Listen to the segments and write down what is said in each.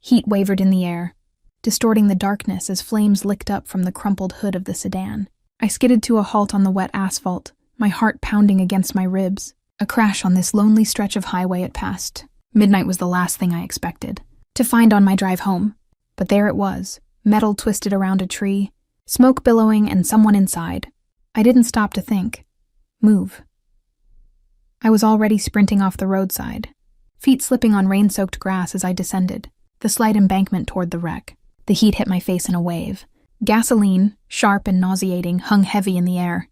Heat wavered in the air, distorting the darkness as flames licked up from the crumpled hood of the sedan. I skidded to a halt on the wet asphalt, my heart pounding against my ribs. A crash on this lonely stretch of highway it passed. Midnight was the last thing I expected to find on my drive home. But there it was, metal twisted around a tree, smoke billowing and someone inside. I didn't stop to think. Move. I was already sprinting off the roadside, feet slipping on rain-soaked grass as I descended, the slight embankment toward the wreck. The heat hit my face in a wave. Gasoline, sharp and nauseating, hung heavy in the air.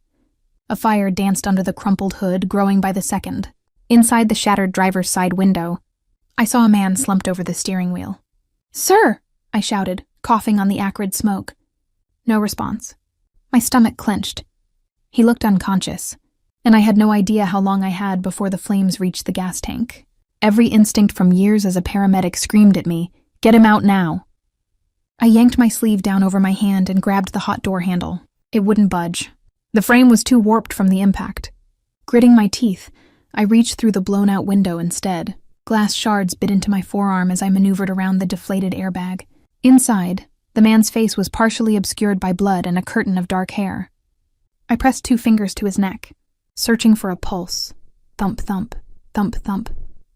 A fire danced under the crumpled hood, growing by the second. Inside the shattered driver's side window, I saw a man slumped over the steering wheel. "Sir!" I shouted, coughing on the acrid smoke. No response. My stomach clenched. He looked unconscious, and I had no idea how long I had before the flames reached the gas tank. Every instinct from years as a paramedic screamed at me, "Get him out now!" I yanked my sleeve down over my hand and grabbed the hot door handle. It wouldn't budge. The frame was too warped from the impact. Gritting my teeth, I reached through the blown-out window instead. Glass shards bit into my forearm as I maneuvered around the deflated airbag. Inside, the man's face was partially obscured by blood and a curtain of dark hair. I pressed 2 fingers to his neck, searching for a pulse. Thump, thump, thump, thump.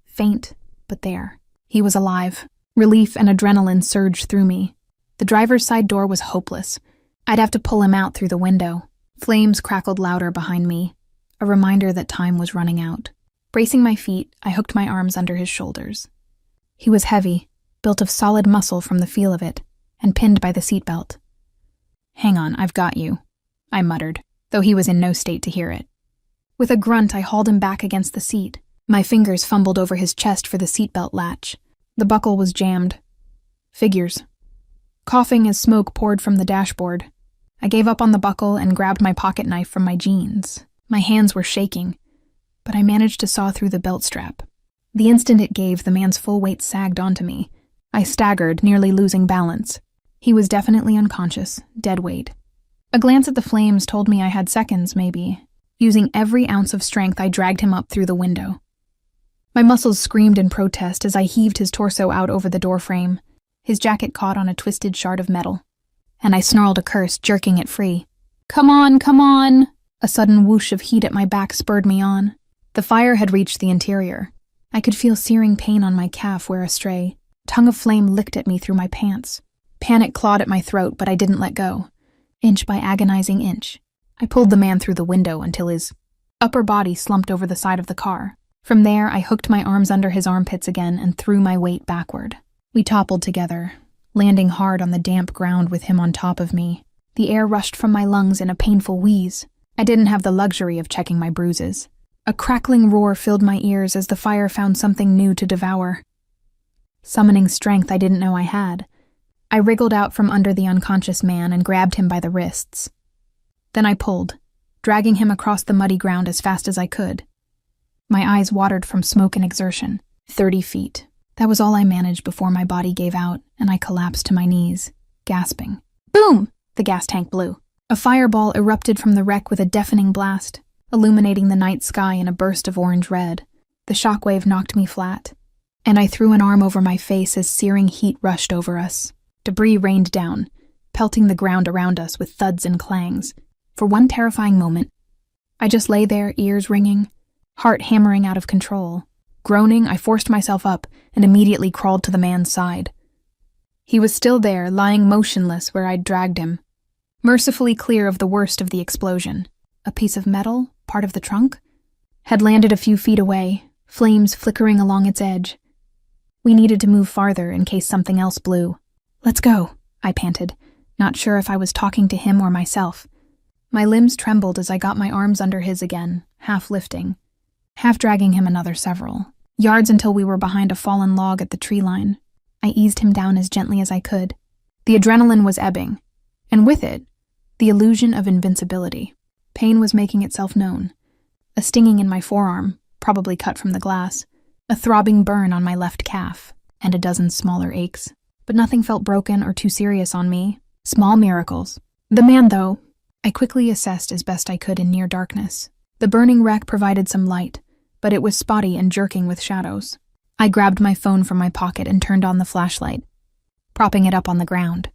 Faint, but there. He was alive. Relief and adrenaline surged through me. The driver's side door was hopeless. I'd have to pull him out through the window. Flames crackled louder behind me, a reminder that time was running out. Bracing my feet, I hooked my arms under his shoulders. He was heavy, built of solid muscle from the feel of it, and pinned by the seatbelt. "Hang on, I've got you," I muttered, though he was in no state to hear it. With a grunt, I hauled him back against the seat. My fingers fumbled over his chest for the seatbelt latch. The buckle was jammed. Figures. Coughing as smoke poured from the dashboard, I gave up on the buckle and grabbed my pocket knife from my jeans. My hands were shaking, but I managed to saw through the belt strap. The instant it gave, the man's full weight sagged onto me. I staggered, nearly losing balance. He was definitely unconscious, dead weight. A glance at the flames told me I had seconds, maybe. Using every ounce of strength, I dragged him up through the window. My muscles screamed in protest as I heaved his torso out over the doorframe. His jacket caught on a twisted shard of metal, and I snarled a curse, jerking it free. "Come on, come on!" A sudden whoosh of heat at my back spurred me on. The fire had reached the interior. I could feel searing pain on my calf where a stray tongue of flame licked at me through my pants. Panic clawed at my throat, but I didn't let go. Inch by agonizing inch, I pulled the man through the window until his upper body slumped over the side of the car. From there, I hooked my arms under his armpits again and threw my weight backward. We toppled together, landing hard on the damp ground with him on top of me. The air rushed from my lungs in a painful wheeze. I didn't have the luxury of checking my bruises. A crackling roar filled my ears as the fire found something new to devour. Summoning strength I didn't know I had, I wriggled out from under the unconscious man and grabbed him by the wrists. Then I pulled, dragging him across the muddy ground as fast as I could. My eyes watered from smoke and exertion. 30 feet. That was all I managed before my body gave out, and I collapsed to my knees, gasping. Boom! The gas tank blew. A fireball erupted from the wreck with a deafening blast, illuminating the night sky in a burst of orange-red. The shockwave knocked me flat, and I threw an arm over my face as searing heat rushed over us. Debris rained down, pelting the ground around us with thuds and clangs. For one terrifying moment, I just lay there, ears ringing, heart hammering out of control. Groaning, I forced myself up and immediately crawled to the man's side. He was still there, lying motionless where I'd dragged him, mercifully clear of the worst of the explosion. A piece of metal, part of the trunk, had landed a few feet away, flames flickering along its edge. We needed to move farther in case something else blew. "Let's go," I panted, not sure if I was talking to him or myself. My limbs trembled as I got my arms under his again, half lifting, half dragging him another several yards until we were behind a fallen log at the tree line. I eased him down as gently as I could. The adrenaline was ebbing, and with it, the illusion of invincibility. Pain was making itself known. A stinging in my forearm, probably cut from the glass, a throbbing burn on my left calf, and a dozen smaller aches. But nothing felt broken or too serious on me. Small miracles. The man, though, I quickly assessed as best I could in near darkness. The burning wreck provided some light, but it was spotty and jerking with shadows. I grabbed my phone from my pocket and turned on the flashlight. propping it up on the ground.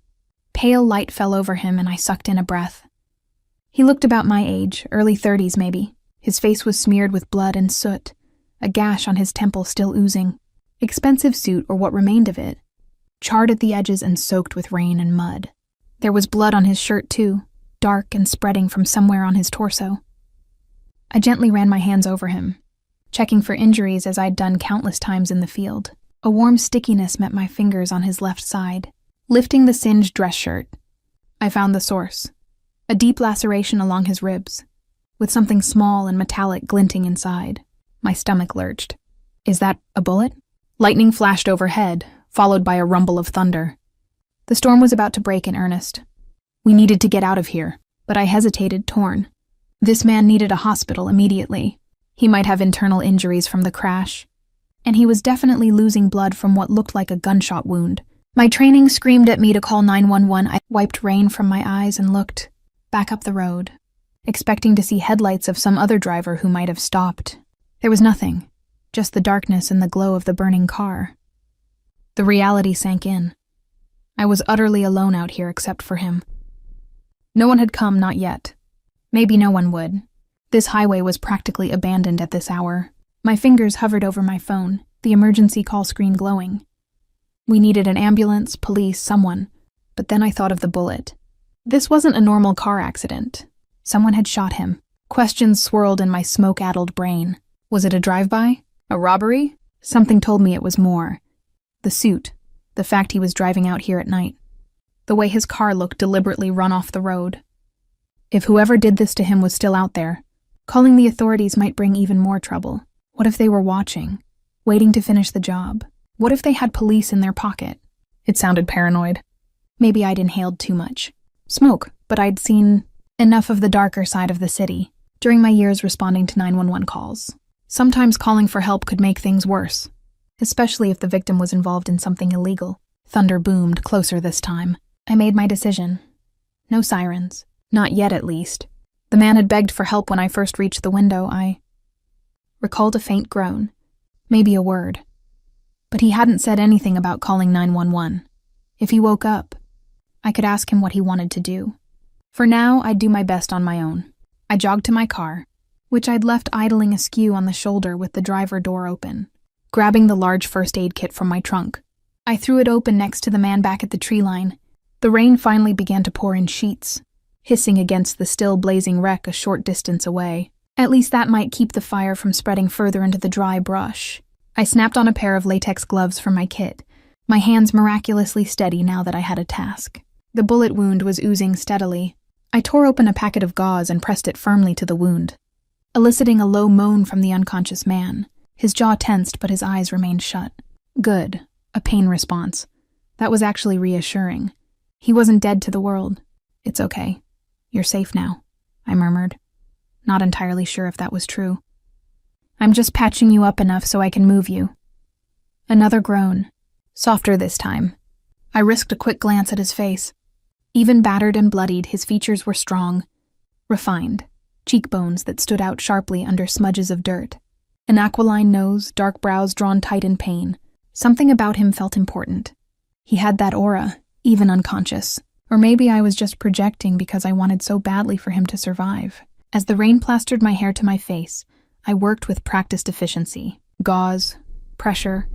Pale light fell over him and I sucked in a breath. He looked about my age, early 30s maybe. His face was smeared with blood and soot, a gash on his temple still oozing. Expensive suit, or what remained of it, charred at the edges and soaked with rain and mud. There was blood on his shirt too, dark and spreading from somewhere on his torso. I gently ran my hands over him, checking for injuries as I'd done countless times in the field. A warm stickiness met my fingers on his left side. Lifting the singed dress shirt, I found the source. A deep laceration along his ribs, with something small and metallic glinting inside. My stomach lurched. Is that a bullet? Lightning flashed overhead, followed by a rumble of thunder. The storm was about to break in earnest. We needed to get out of here, but I hesitated, torn. This man needed a hospital immediately. He might have internal injuries from the crash, and he was definitely losing blood from what looked like a gunshot wound. My training screamed at me to call 911. I wiped rain from my eyes and looked back up the road, expecting to see headlights of some other driver who might have stopped. There was nothing, just the darkness and the glow of the burning car. The reality sank in. I was utterly alone out here except for him. No one had come, not yet. Maybe no one would. This highway was practically abandoned at this hour. My fingers hovered over my phone, the emergency call screen glowing. We needed an ambulance, police, someone. But then I thought of the bullet. This wasn't a normal car accident. Someone had shot him. Questions swirled in my smoke-addled brain. Was it a drive-by? A robbery? Something told me it was more. The suit. The fact he was driving out here at night. The way his car looked deliberately run off the road. If whoever did this to him was still out there, calling the authorities might bring even more trouble. What if they were watching, waiting to finish the job? What if they had police in their pocket? It sounded paranoid. Maybe I'd inhaled too much smoke, but I'd seen enough of the darker side of the city during my years responding to 911 calls. Sometimes calling for help could make things worse, especially if the victim was involved in something illegal. Thunder boomed, closer this time. I made my decision. No sirens. Not yet, at least. The man had begged for help when I first reached the window. I recalled a faint groan, maybe a word. But he hadn't said anything about calling 911. If he woke up, I could ask him what he wanted to do. For now, I'd do my best on my own. I jogged to my car, which I'd left idling askew on the shoulder with the driver door open. Grabbing the large first aid kit from my trunk, I threw it open next to the man back at the tree line. The rain finally began to pour in sheets, hissing against the still blazing wreck a short distance away. At least that might keep the fire from spreading further into the dry brush. I snapped on a pair of latex gloves from my kit, my hands miraculously steady now that I had a task. The bullet wound was oozing steadily. I tore open a packet of gauze and pressed it firmly to the wound, eliciting a low moan from the unconscious man. His jaw tensed, but his eyes remained shut. Good. A pain response. That was actually reassuring. He wasn't dead to the world. It's okay. You're safe now, I murmured, not entirely sure if that was true. I'm just patching you up enough so I can move you. Another groan, softer this time. I risked a quick glance at his face. Even battered and bloodied, his features were strong, refined, cheekbones that stood out sharply under smudges of dirt. An aquiline nose, dark brows drawn tight in pain. Something about him felt important. He had that aura, even unconscious. Or maybe I was just projecting because I wanted so badly for him to survive. As the rain plastered my hair to my face, I worked with practiced efficiency. Gauze, pressure,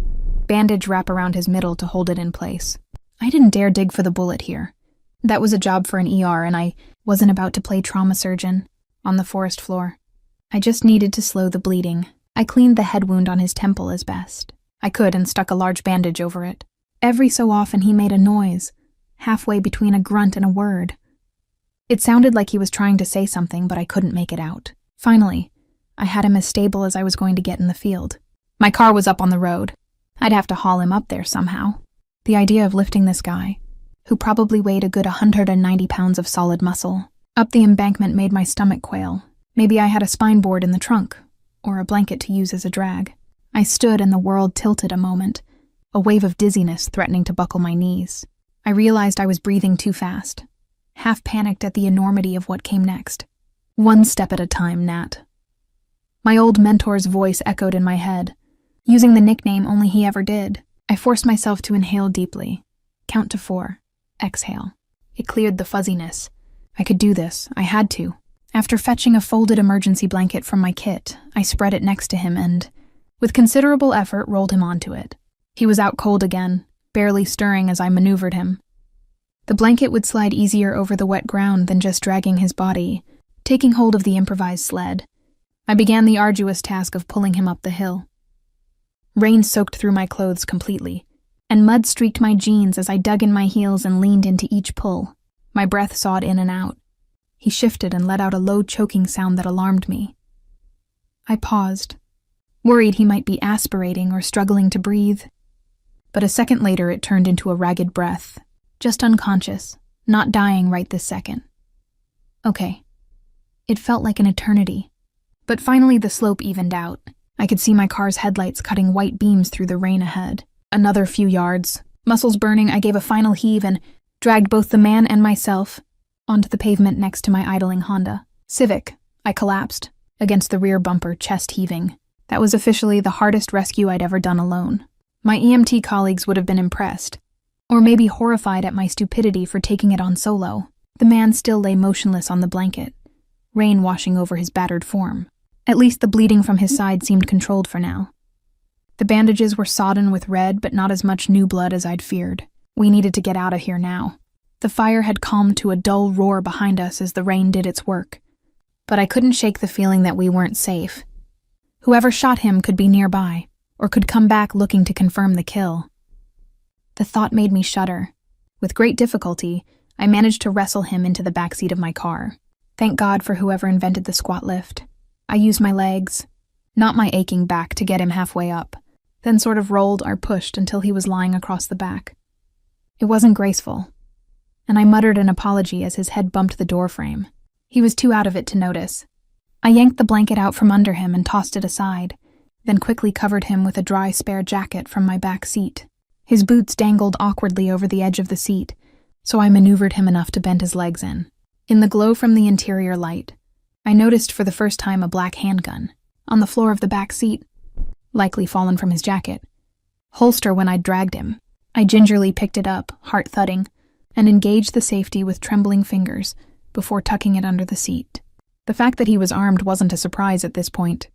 bandage wrap around his middle to hold it in place. I didn't dare dig for the bullet here. That was a job for an ER, and I wasn't about to play trauma surgeon on the forest floor. I just needed to slow the bleeding. I cleaned the head wound on his temple as best I could and stuck a large bandage over it. Every so often he made a noise, halfway between a grunt and a word. It sounded like he was trying to say something, but I couldn't make it out. Finally, I had him as stable as I was going to get in the field. My car was up on the road. I'd have to haul him up there somehow. The idea of lifting this guy, who probably weighed a good 190 pounds of solid muscle, up the embankment made my stomach quail. Maybe I had a spine board in the trunk, or a blanket to use as a drag. I stood and the world tilted a moment, a wave of dizziness threatening to buckle my knees. I realized I was breathing too fast, half panicked at the enormity of what came next. One step at a time, Nat. My old mentor's voice echoed in my head, using the nickname only he ever did. I forced myself to inhale deeply, Count to 4. Exhale. It cleared the fuzziness. I could do this. I had to. After fetching a folded emergency blanket from my kit, I spread it next to him and, with considerable effort, rolled him onto it. He was out cold again, barely stirring as I maneuvered him. The blanket would slide easier over the wet ground than just dragging his body, taking hold of the improvised sled. I began the arduous task of pulling him up the hill. Rain soaked through my clothes completely, and mud streaked my jeans as I dug in my heels and leaned into each pull. My breath sawed in and out. He shifted and let out a low choking sound that alarmed me. I paused, worried he might be aspirating or struggling to breathe. But a second later it turned into a ragged breath, just unconscious, not dying right this second. Okay. It felt like an eternity. But finally the slope evened out. I could see my car's headlights cutting white beams through the rain ahead. Another few yards. Muscles burning, I gave a final heave and dragged both the man and myself onto the pavement next to my idling Honda Civic. I collapsed against the rear bumper, chest heaving. That was officially the hardest rescue I'd ever done alone. My EMT colleagues would have been impressed, or maybe horrified at my stupidity for taking it on solo. The man still lay motionless on the blanket, rain washing over his battered form. At least the bleeding from his side seemed controlled for now. The bandages were sodden with red, but not as much new blood as I'd feared. We needed to get out of here now. The fire had calmed to a dull roar behind us as the rain did its work. But I couldn't shake the feeling that we weren't safe. Whoever shot him could be nearby, or could come back looking to confirm the kill. The thought made me shudder. With great difficulty, I managed to wrestle him into the backseat of my car. Thank God for whoever invented the squat lift. I used my legs, not my aching back, to get him halfway up, then sort of rolled or pushed until he was lying across the back. It wasn't graceful, and I muttered an apology as his head bumped the door frame. He was too out of it to notice. I yanked the blanket out from under him and tossed it aside, then quickly covered him with a dry spare jacket from my back seat. His boots dangled awkwardly over the edge of the seat, so I maneuvered him enough to bend his legs in. In the glow from the interior light, I noticed for the first time a black handgun on the floor of the back seat, likely fallen from his jacket. Holster when I'd dragged him. I gingerly picked it up, heart thudding, and engaged the safety with trembling fingers before tucking it under the seat. The fact that he was armed wasn't a surprise at this point,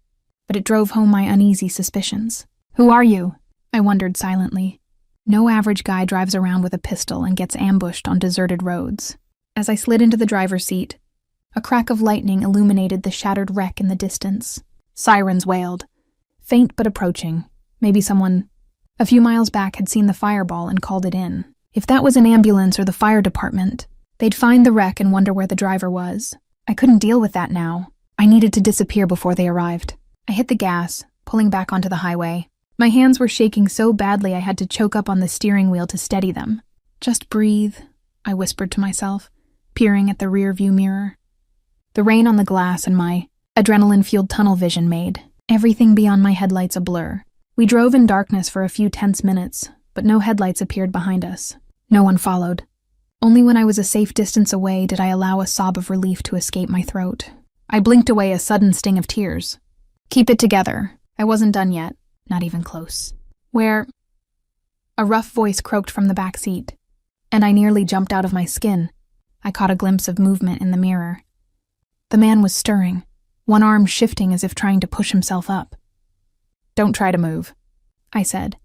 but it drove home my uneasy suspicions. "Who are you?" I wondered silently. No average guy drives around with a pistol and gets ambushed on deserted roads. As I slid into the driver's seat, a crack of lightning illuminated the shattered wreck in the distance. Sirens wailed, faint but approaching. Maybe someone a few miles back had seen the fireball and called it in. If that was an ambulance or the fire department, they'd find the wreck and wonder where the driver was. I couldn't deal with that now. I needed to disappear before they arrived. I hit the gas, pulling back onto the highway. My hands were shaking so badly I had to choke up on the steering wheel to steady them. "Just breathe," I whispered to myself, peering at the rear-view mirror. The rain on the glass and my adrenaline-fueled tunnel vision made everything beyond my headlights a blur. We drove in darkness for a few tense minutes, but no headlights appeared behind us. No one followed. Only when I was a safe distance away did I allow a sob of relief to escape my throat. I blinked away a sudden sting of tears. "Keep it together." I wasn't done yet, not even close. "Where?" A rough voice croaked from the back seat, and I nearly jumped out of my skin. I caught a glimpse of movement in the mirror. The man was stirring, one arm shifting as if trying to push himself up. "Don't try to move," I said,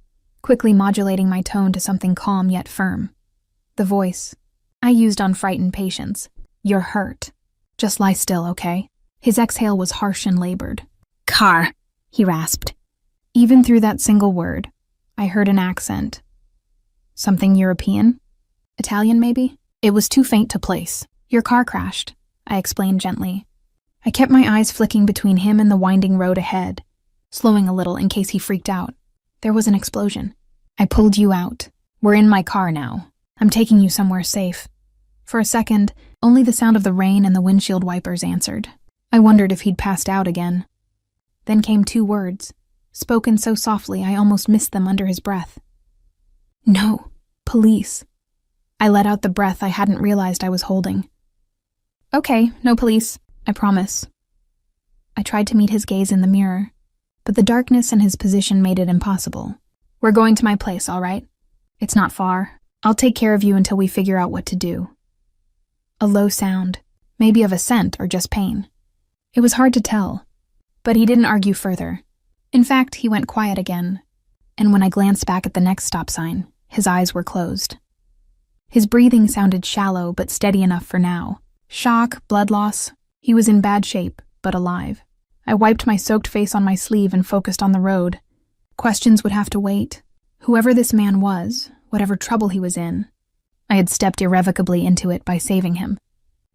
quickly modulating my tone to something calm yet firm. The voice I used on frightened patients. "You're hurt. Just lie still, okay?" His exhale was harsh and labored. "Car," he rasped. Even through that single word, I heard an accent. Something European? Italian, maybe? It was too faint to place. "Your car crashed," I explained gently. I kept my eyes flicking between him and the winding road ahead, slowing a little in case he freaked out. There was an explosion. "I pulled you out. We're in my car now. I'm taking you somewhere safe." For a second, only the sound of the rain and the windshield wipers answered. I wondered if he'd passed out again. Then came two words, spoken so softly I almost missed them under his breath. "No, police." I let out the breath I hadn't realized I was holding. "Okay, no police, I promise." I tried to meet his gaze in the mirror, but the darkness and his position made it impossible. "We're going to my place, all right? It's not far. I'll take care of you until we figure out what to do. A low sound, maybe of assent or just pain. It was hard to tell, but he didn't argue further. In fact, he went quiet again, and when I glanced back at the next stop sign, his eyes were closed. His breathing sounded shallow but steady enough for now. Shock, blood loss. He was in bad shape, but alive. I wiped my soaked face on my sleeve and focused on the road. Questions would have to wait. Whoever this man was, whatever trouble he was in, I had stepped irrevocably into it by saving him.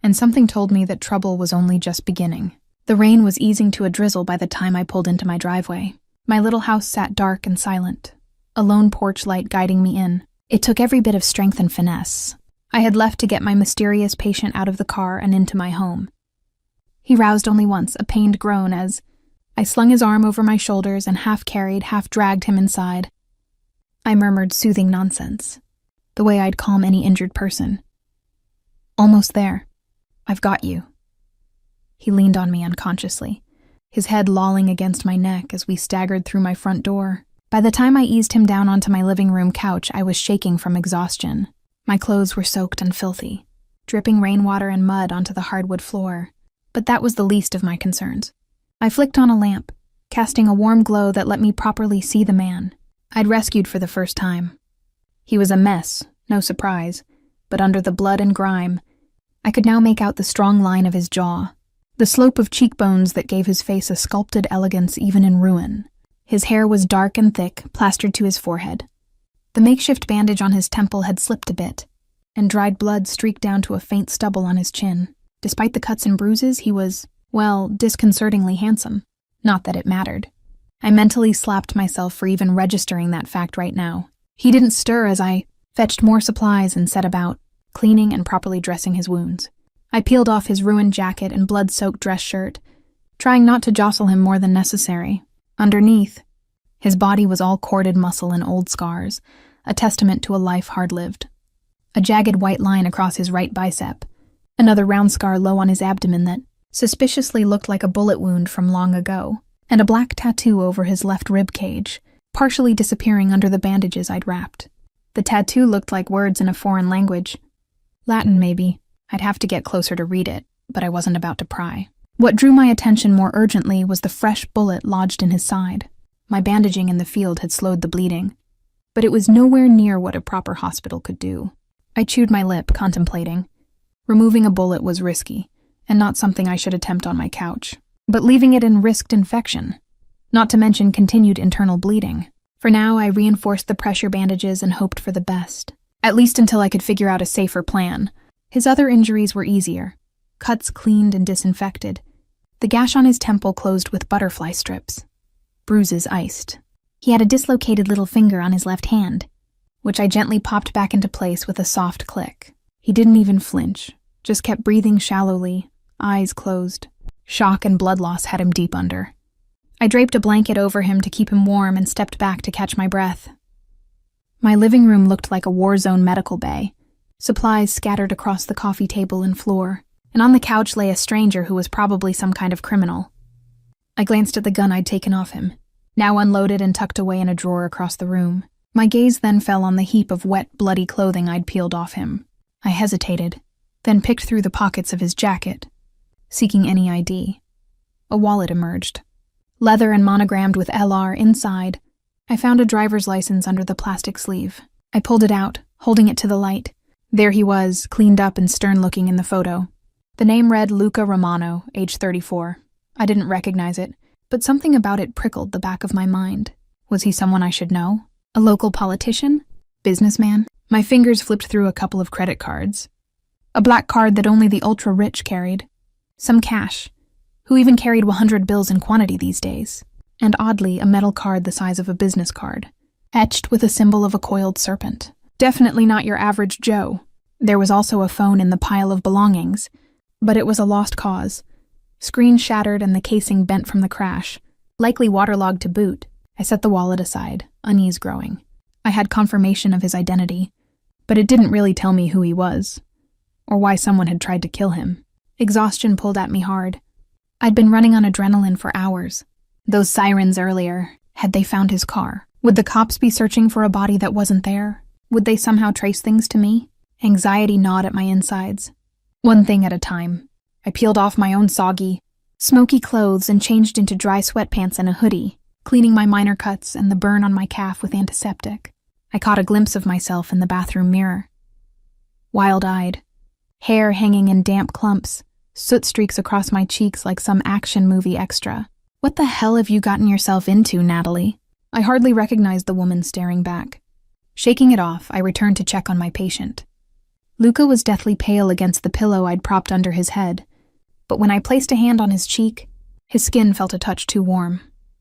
And something told me that trouble was only just beginning. The rain was easing to a drizzle by the time I pulled into my driveway. My little house sat dark and silent, a lone porch light guiding me in. It took every bit of strength and finesse. I had left to get my mysterious patient out of the car and into my home. He roused only once, a pained groan, as I slung his arm over my shoulders and half-carried, half-dragged him inside. I murmured soothing nonsense, the way I'd calm any injured person. Almost there. I've got you. He leaned on me unconsciously, his head lolling against my neck as we staggered through my front door. By the time I eased him down onto my living room couch, I was shaking from exhaustion. My clothes were soaked and filthy, dripping rainwater and mud onto the hardwood floor. But that was the least of my concerns. I flicked on a lamp, casting a warm glow that let me properly see the man I'd rescued for the first time. He was a mess, no surprise, but under the blood and grime, I could now make out the strong line of his jaw, the slope of cheekbones that gave his face a sculpted elegance even in ruin. His hair was dark and thick, plastered to his forehead. The makeshift bandage on his temple had slipped a bit, and dried blood streaked down to a faint stubble on his chin. Despite the cuts and bruises, he was, well, disconcertingly handsome. Not that it mattered. I mentally slapped myself for even registering that fact right now. He didn't stir as I fetched more supplies and set about, cleaning and properly dressing his wounds. I peeled off his ruined jacket and blood-soaked dress shirt, trying not to jostle him more than necessary. Underneath, his body was all corded muscle and old scars, a testament to a life hard-lived. A jagged white line across his right bicep, another round scar low on his abdomen that suspiciously looked like a bullet wound from long ago, and a black tattoo over his left rib cage, partially disappearing under the bandages I'd wrapped. The tattoo looked like words in a foreign language. Latin, maybe. I'd have to get closer to read it, but I wasn't about to pry. What drew my attention more urgently was the fresh bullet lodged in his side. My bandaging in the field had slowed the bleeding, but it was nowhere near what a proper hospital could do. I chewed my lip, contemplating. Removing a bullet was risky, and not something I should attempt on my couch. But leaving it in risked infection, not to mention continued internal bleeding. For now, I reinforced the pressure bandages and hoped for the best, at least until I could figure out a safer plan. His other injuries were easier, cuts cleaned and disinfected. The gash on his temple closed with butterfly strips, bruises iced. He had a dislocated little finger on his left hand, which I gently popped back into place with a soft click. He didn't even flinch, just kept breathing shallowly, eyes closed. Shock and blood loss had him deep under. I draped a blanket over him to keep him warm and stepped back to catch my breath. My living room looked like a war-zone medical bay, supplies scattered across the coffee table and floor, and on the couch lay a stranger who was probably some kind of criminal. I glanced at the gun I'd taken off him, now unloaded and tucked away in a drawer across the room. My gaze then fell on the heap of wet, bloody clothing I'd peeled off him. I hesitated, then picked through the pockets of his jacket, seeking any ID. A wallet emerged. Leather and monogrammed with LR inside. I found a driver's license under the plastic sleeve. I pulled it out, holding it to the light. There he was, cleaned up and stern-looking in the photo. The name read Luca Romano, age 34. I didn't recognize it, but something about it prickled the back of my mind. Was he someone I should know? A local politician? Businessman? My fingers flipped through a couple of credit cards. A black card that only the ultra-rich carried. Some cash. Who even carried 100 bills in quantity these days? And oddly, a metal card the size of a business card, etched with a symbol of a coiled serpent. Definitely not your average Joe. There was also a phone in the pile of belongings, but it was a lost cause. Screen shattered and the casing bent from the crash, likely waterlogged to boot. I set the wallet aside, unease growing. I had confirmation of his identity, but it didn't really tell me who he was, or why someone had tried to kill him. Exhaustion pulled at me hard. I'd been running on adrenaline for hours. Those sirens earlier, had they found his car? Would the cops be searching for a body that wasn't there? Would they somehow trace things to me? Anxiety gnawed at my insides. One thing at a time. I peeled off my own soggy, smoky clothes and changed into dry sweatpants and a hoodie, cleaning my minor cuts and the burn on my calf with antiseptic. I caught a glimpse of myself in the bathroom mirror. Wild-eyed, hair hanging in damp clumps, soot streaks across my cheeks like some action movie extra. What the hell have you gotten yourself into, Natalie? I hardly recognized the woman staring back. Shaking it off, I returned to check on my patient. Luca was deathly pale against the pillow I'd propped under his head, but when I placed a hand on his cheek, his skin felt a touch too warm.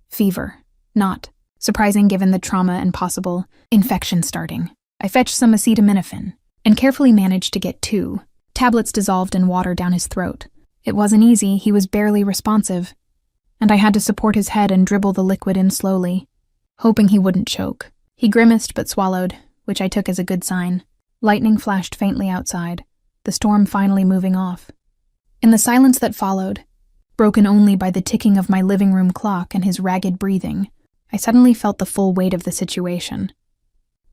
Fever. Not. Surprising given the trauma and possible infection starting. I fetched some acetaminophen and carefully managed to get 2 tablets dissolved in water down his throat. It wasn't easy, he was barely responsive, and I had to support his head and dribble the liquid in slowly, hoping he wouldn't choke. He grimaced but swallowed, which I took as a good sign. Lightning flashed faintly outside, the storm finally moving off. In the silence that followed, broken only by the ticking of my living room clock and his ragged breathing, I suddenly felt the full weight of the situation.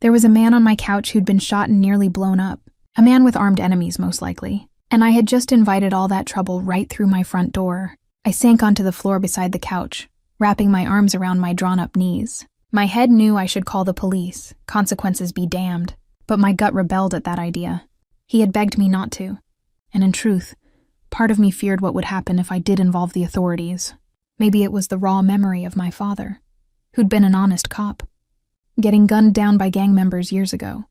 There was a man on my couch who'd been shot and nearly blown up, a man with armed enemies most likely, and I had just invited all that trouble right through my front door. I sank onto the floor beside the couch, wrapping my arms around my drawn-up knees. My head knew I should call the police, consequences be damned, but my gut rebelled at that idea. He had begged me not to, and in truth, part of me feared what would happen if I did involve the authorities. Maybe it was the raw memory of my father, who'd been an honest cop, getting gunned down by gang members years ago.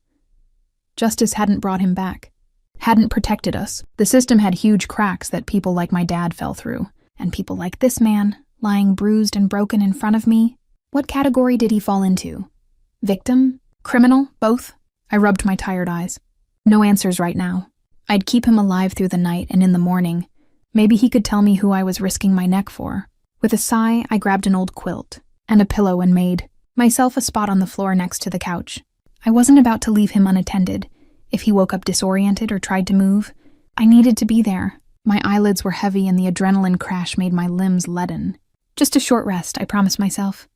Justice hadn't brought him back, hadn't protected us. The system had huge cracks that people like my dad fell through, and people like this man, lying bruised and broken in front of me. What category did he fall into? Victim? Criminal? Both? I rubbed my tired eyes. No answers right now. I'd keep him alive through the night, and in the morning, maybe he could tell me who I was risking my neck for. With a sigh, I grabbed an old quilt and a pillow and made myself a spot on the floor next to the couch. I wasn't about to leave him unattended. If he woke up disoriented or tried to move, I needed to be there. My eyelids were heavy and the adrenaline crash made my limbs leaden. Just a short rest, I promised myself.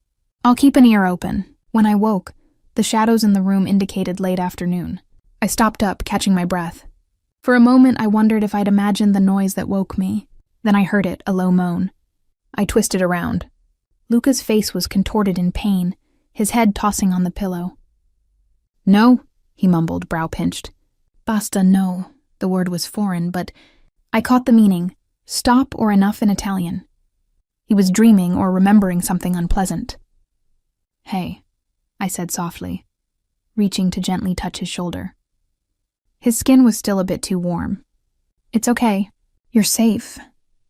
I'll keep an ear open. When I woke, the shadows in the room indicated late afternoon. I stopped up, catching my breath. For a moment, I wondered if I'd imagined the noise that woke me. Then I heard it, a low moan. I twisted around. Luca's face was contorted in pain, his head tossing on the pillow. No, he mumbled, brow pinched. Basta no. The word was foreign, but I caught the meaning. Stop or enough in Italian. He was dreaming or remembering something unpleasant. Hey, I said softly, reaching to gently touch his shoulder. His skin was still a bit too warm. It's okay. You're safe.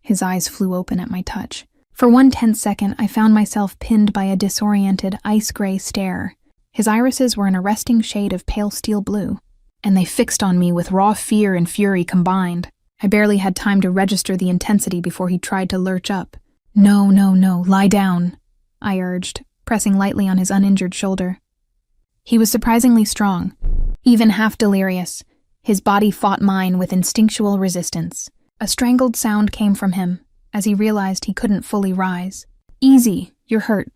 His eyes flew open at my touch. For one tense second, I found myself pinned by a disoriented, ice-gray stare. His irises were an arresting shade of pale steel blue, and they fixed on me with raw fear and fury combined. I barely had time to register the intensity before he tried to lurch up. No, lie down, I urged, pressing lightly on his uninjured shoulder. He was surprisingly strong, even half delirious. His body fought mine with instinctual resistance. A strangled sound came from him as he realized he couldn't fully rise. Easy, you're hurt.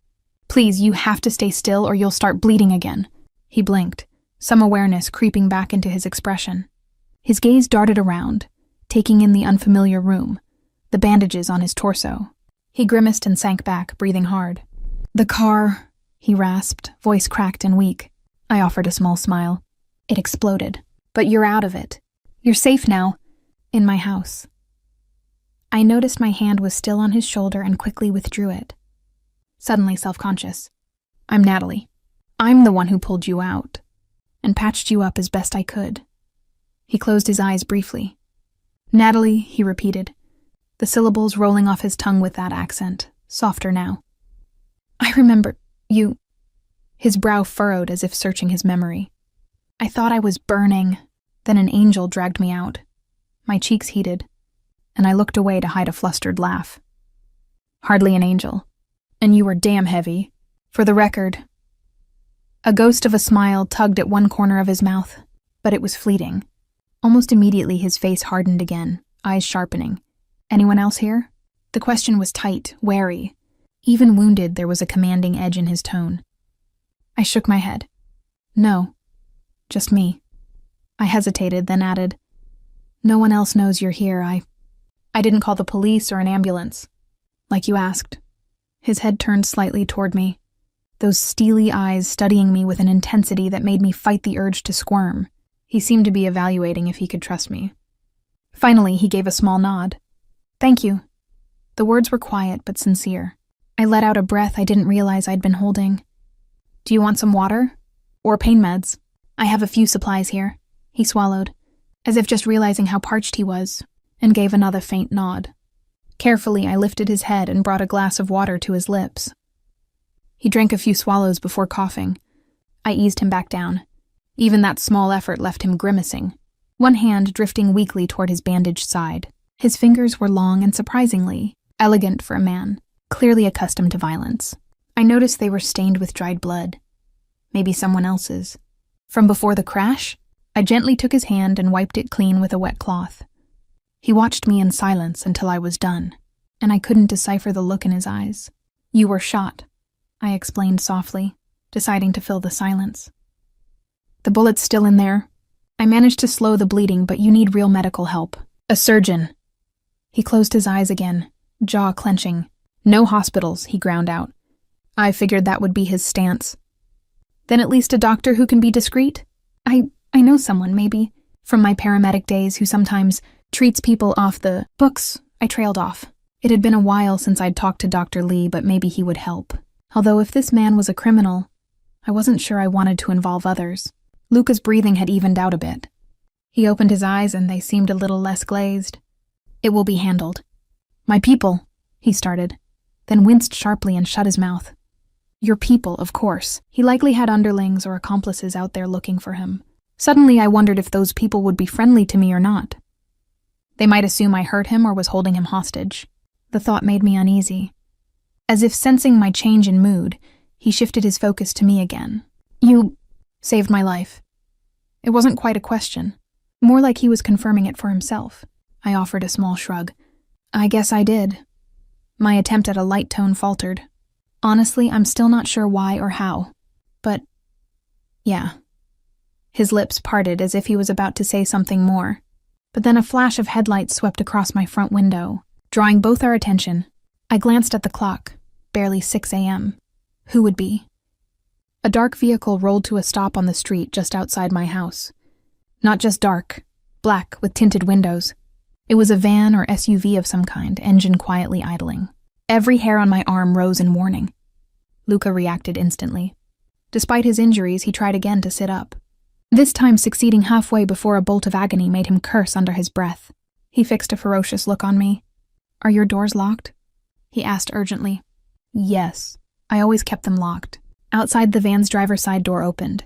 Please, you have to stay still or you'll start bleeding again. He blinked, some awareness creeping back into his expression. His gaze darted around, taking in the unfamiliar room, the bandages on his torso. He grimaced and sank back, breathing hard. The car, he rasped, voice cracked and weak. I offered a small smile. It exploded. But you're out of it. You're safe now. In my house. I noticed my hand was still on his shoulder and quickly withdrew it. Suddenly self-conscious. I'm Natalie. I'm the one who pulled you out and patched you up as best I could. He closed his eyes briefly. Natalie, he repeated, the syllables rolling off his tongue with that accent, softer now. I remember you. His brow furrowed as if searching his memory. I thought I was burning. Then an angel dragged me out. My cheeks heated, and I looked away to hide a flustered laugh. Hardly an angel. And you were damn heavy. For the record. A ghost of a smile tugged at one corner of his mouth, but it was fleeting. Almost immediately his face hardened again, eyes sharpening. Anyone else here? The question was tight, wary. Even wounded, there was a commanding edge in his tone. I shook my head. No. Just me. I hesitated, then added, "No one else knows you're here. I didn't call the police or an ambulance, like you asked." His head turned slightly toward me, those steely eyes studying me with an intensity that made me fight the urge to squirm. He seemed to be evaluating if he could trust me. Finally, he gave a small nod. "Thank you." The words were quiet but sincere. I let out a breath I didn't realize I'd been holding. "Do you want some water? Or pain meds? I have a few supplies here." He swallowed, as if just realizing how parched he was, and gave another faint nod. Carefully, I lifted his head and brought a glass of water to his lips. He drank a few swallows before coughing. I eased him back down. Even that small effort left him grimacing, one hand drifting weakly toward his bandaged side. His fingers were long and surprisingly elegant for a man, clearly accustomed to violence. I noticed they were stained with dried blood. Maybe someone else's. From before the crash, I gently took his hand and wiped it clean with a wet cloth. He watched me in silence until I was done, and I couldn't decipher the look in his eyes. "You were shot," I explained softly, deciding to fill the silence. "The bullet's still in there. I managed to slow the bleeding, but you need real medical help. A surgeon." He closed his eyes again, jaw clenching. "No hospitals," he ground out. I figured that would be his stance. "Then at least a doctor who can be discreet? I know someone, maybe, from my paramedic days who sometimes treats people off the books." I trailed off. It had been a while since I'd talked to Dr. Lee, but maybe he would help. Although if this man was a criminal, I wasn't sure I wanted to involve others. Luca's breathing had evened out a bit. He opened his eyes and they seemed a little less glazed. "It will be handled." "My people," he started, then winced sharply and shut his mouth. "Your people, of course." He likely had underlings or accomplices out there looking for him. Suddenly I wondered if those people would be friendly to me or not. They might assume I hurt him or was holding him hostage. The thought made me uneasy. As if sensing my change in mood, he shifted his focus to me again. "You saved my life." It wasn't quite a question. More like he was confirming it for himself. I offered a small shrug. "I guess I did." My attempt at a light tone faltered. Honestly, I'm still not sure why or how. But, yeah. His lips parted as if he was about to say something more. But then a flash of headlights swept across my front window, drawing both our attention. I glanced at the clock. Barely 6 a.m. Who would be? A dark vehicle rolled to a stop on the street just outside my house. Not just dark, black with tinted windows. It was a van or SUV of some kind, engine quietly idling. Every hair on my arm rose in warning. Luca reacted instantly. Despite his injuries, he tried again to sit up. This time succeeding halfway before a bolt of agony made him curse under his breath. He fixed a ferocious look on me. "Are your doors locked?" he asked urgently. "Yes. I always kept them locked." Outside, the van's driver's side door opened.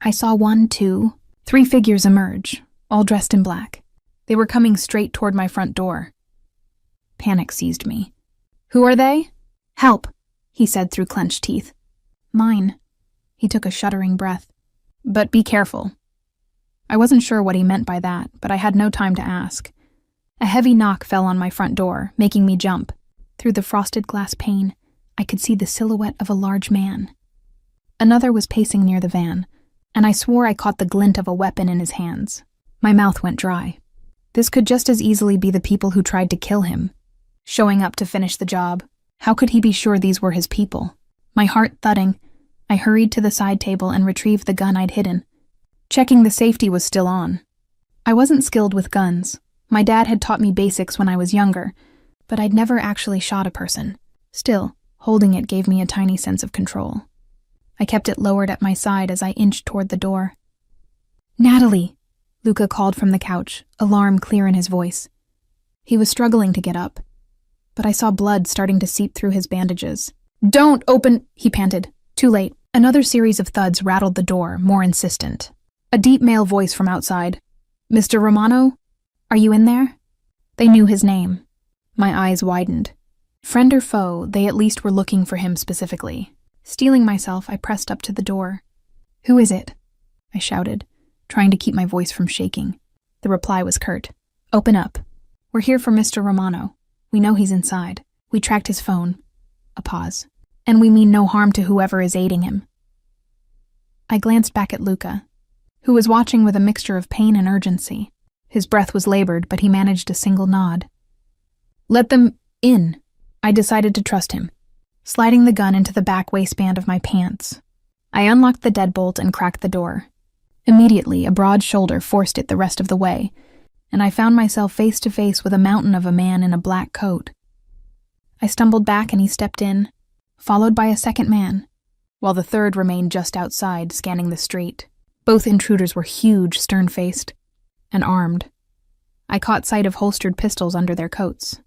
I saw 1, 2, 3 figures emerge, all dressed in black. They were coming straight toward my front door. Panic seized me. "Who are they?" "Help," he said through clenched teeth. "Mine." He took a shuddering breath. "But be careful." I wasn't sure what he meant by that, but I had no time to ask. A heavy knock fell on my front door, making me jump. Through the frosted glass pane, I could see the silhouette of a large man. Another was pacing near the van, and I swore I caught the glint of a weapon in his hands. My mouth went dry. This could just as easily be the people who tried to kill him, showing up to finish the job. How could he be sure these were his people? My heart thudding, I hurried to the side table and retrieved the gun I'd hidden. Checking the safety was still on. I wasn't skilled with guns. My dad had taught me basics when I was younger, but I'd never actually shot a person. Still, holding it gave me a tiny sense of control. I kept it lowered at my side as I inched toward the door. "Natalie!" Luca called from the couch, alarm clear in his voice. He was struggling to get up, but I saw blood starting to seep through his bandages. "Don't open," he panted. Too late. Another series of thuds rattled the door, more insistent. A deep male voice from outside. "Mr. Romano? Are you in there?" They knew his name. My eyes widened. Friend or foe, they at least were looking for him specifically. Steeling myself, I pressed up to the door. "Who is it?" I shouted, trying to keep my voice from shaking. The reply was curt. "Open up. We're here for Mr. Romano. We know he's inside. We tracked his phone." A pause. "And we mean no harm to whoever is aiding him." I glanced back at Luca. who was watching with a mixture of pain and urgency. His breath was labored, but he managed a single nod. "Let them in." I decided to trust him, sliding the gun into the back waistband of my pants. I unlocked the deadbolt and cracked the door. Immediately, a broad shoulder forced it the rest of the way, and I found myself face to face with a mountain of a man in a black coat. I stumbled back and he stepped in, followed by a second man, while the third remained just outside, scanning the street. Both intruders were huge, stern-faced, and armed. I caught sight of holstered pistols under their coats.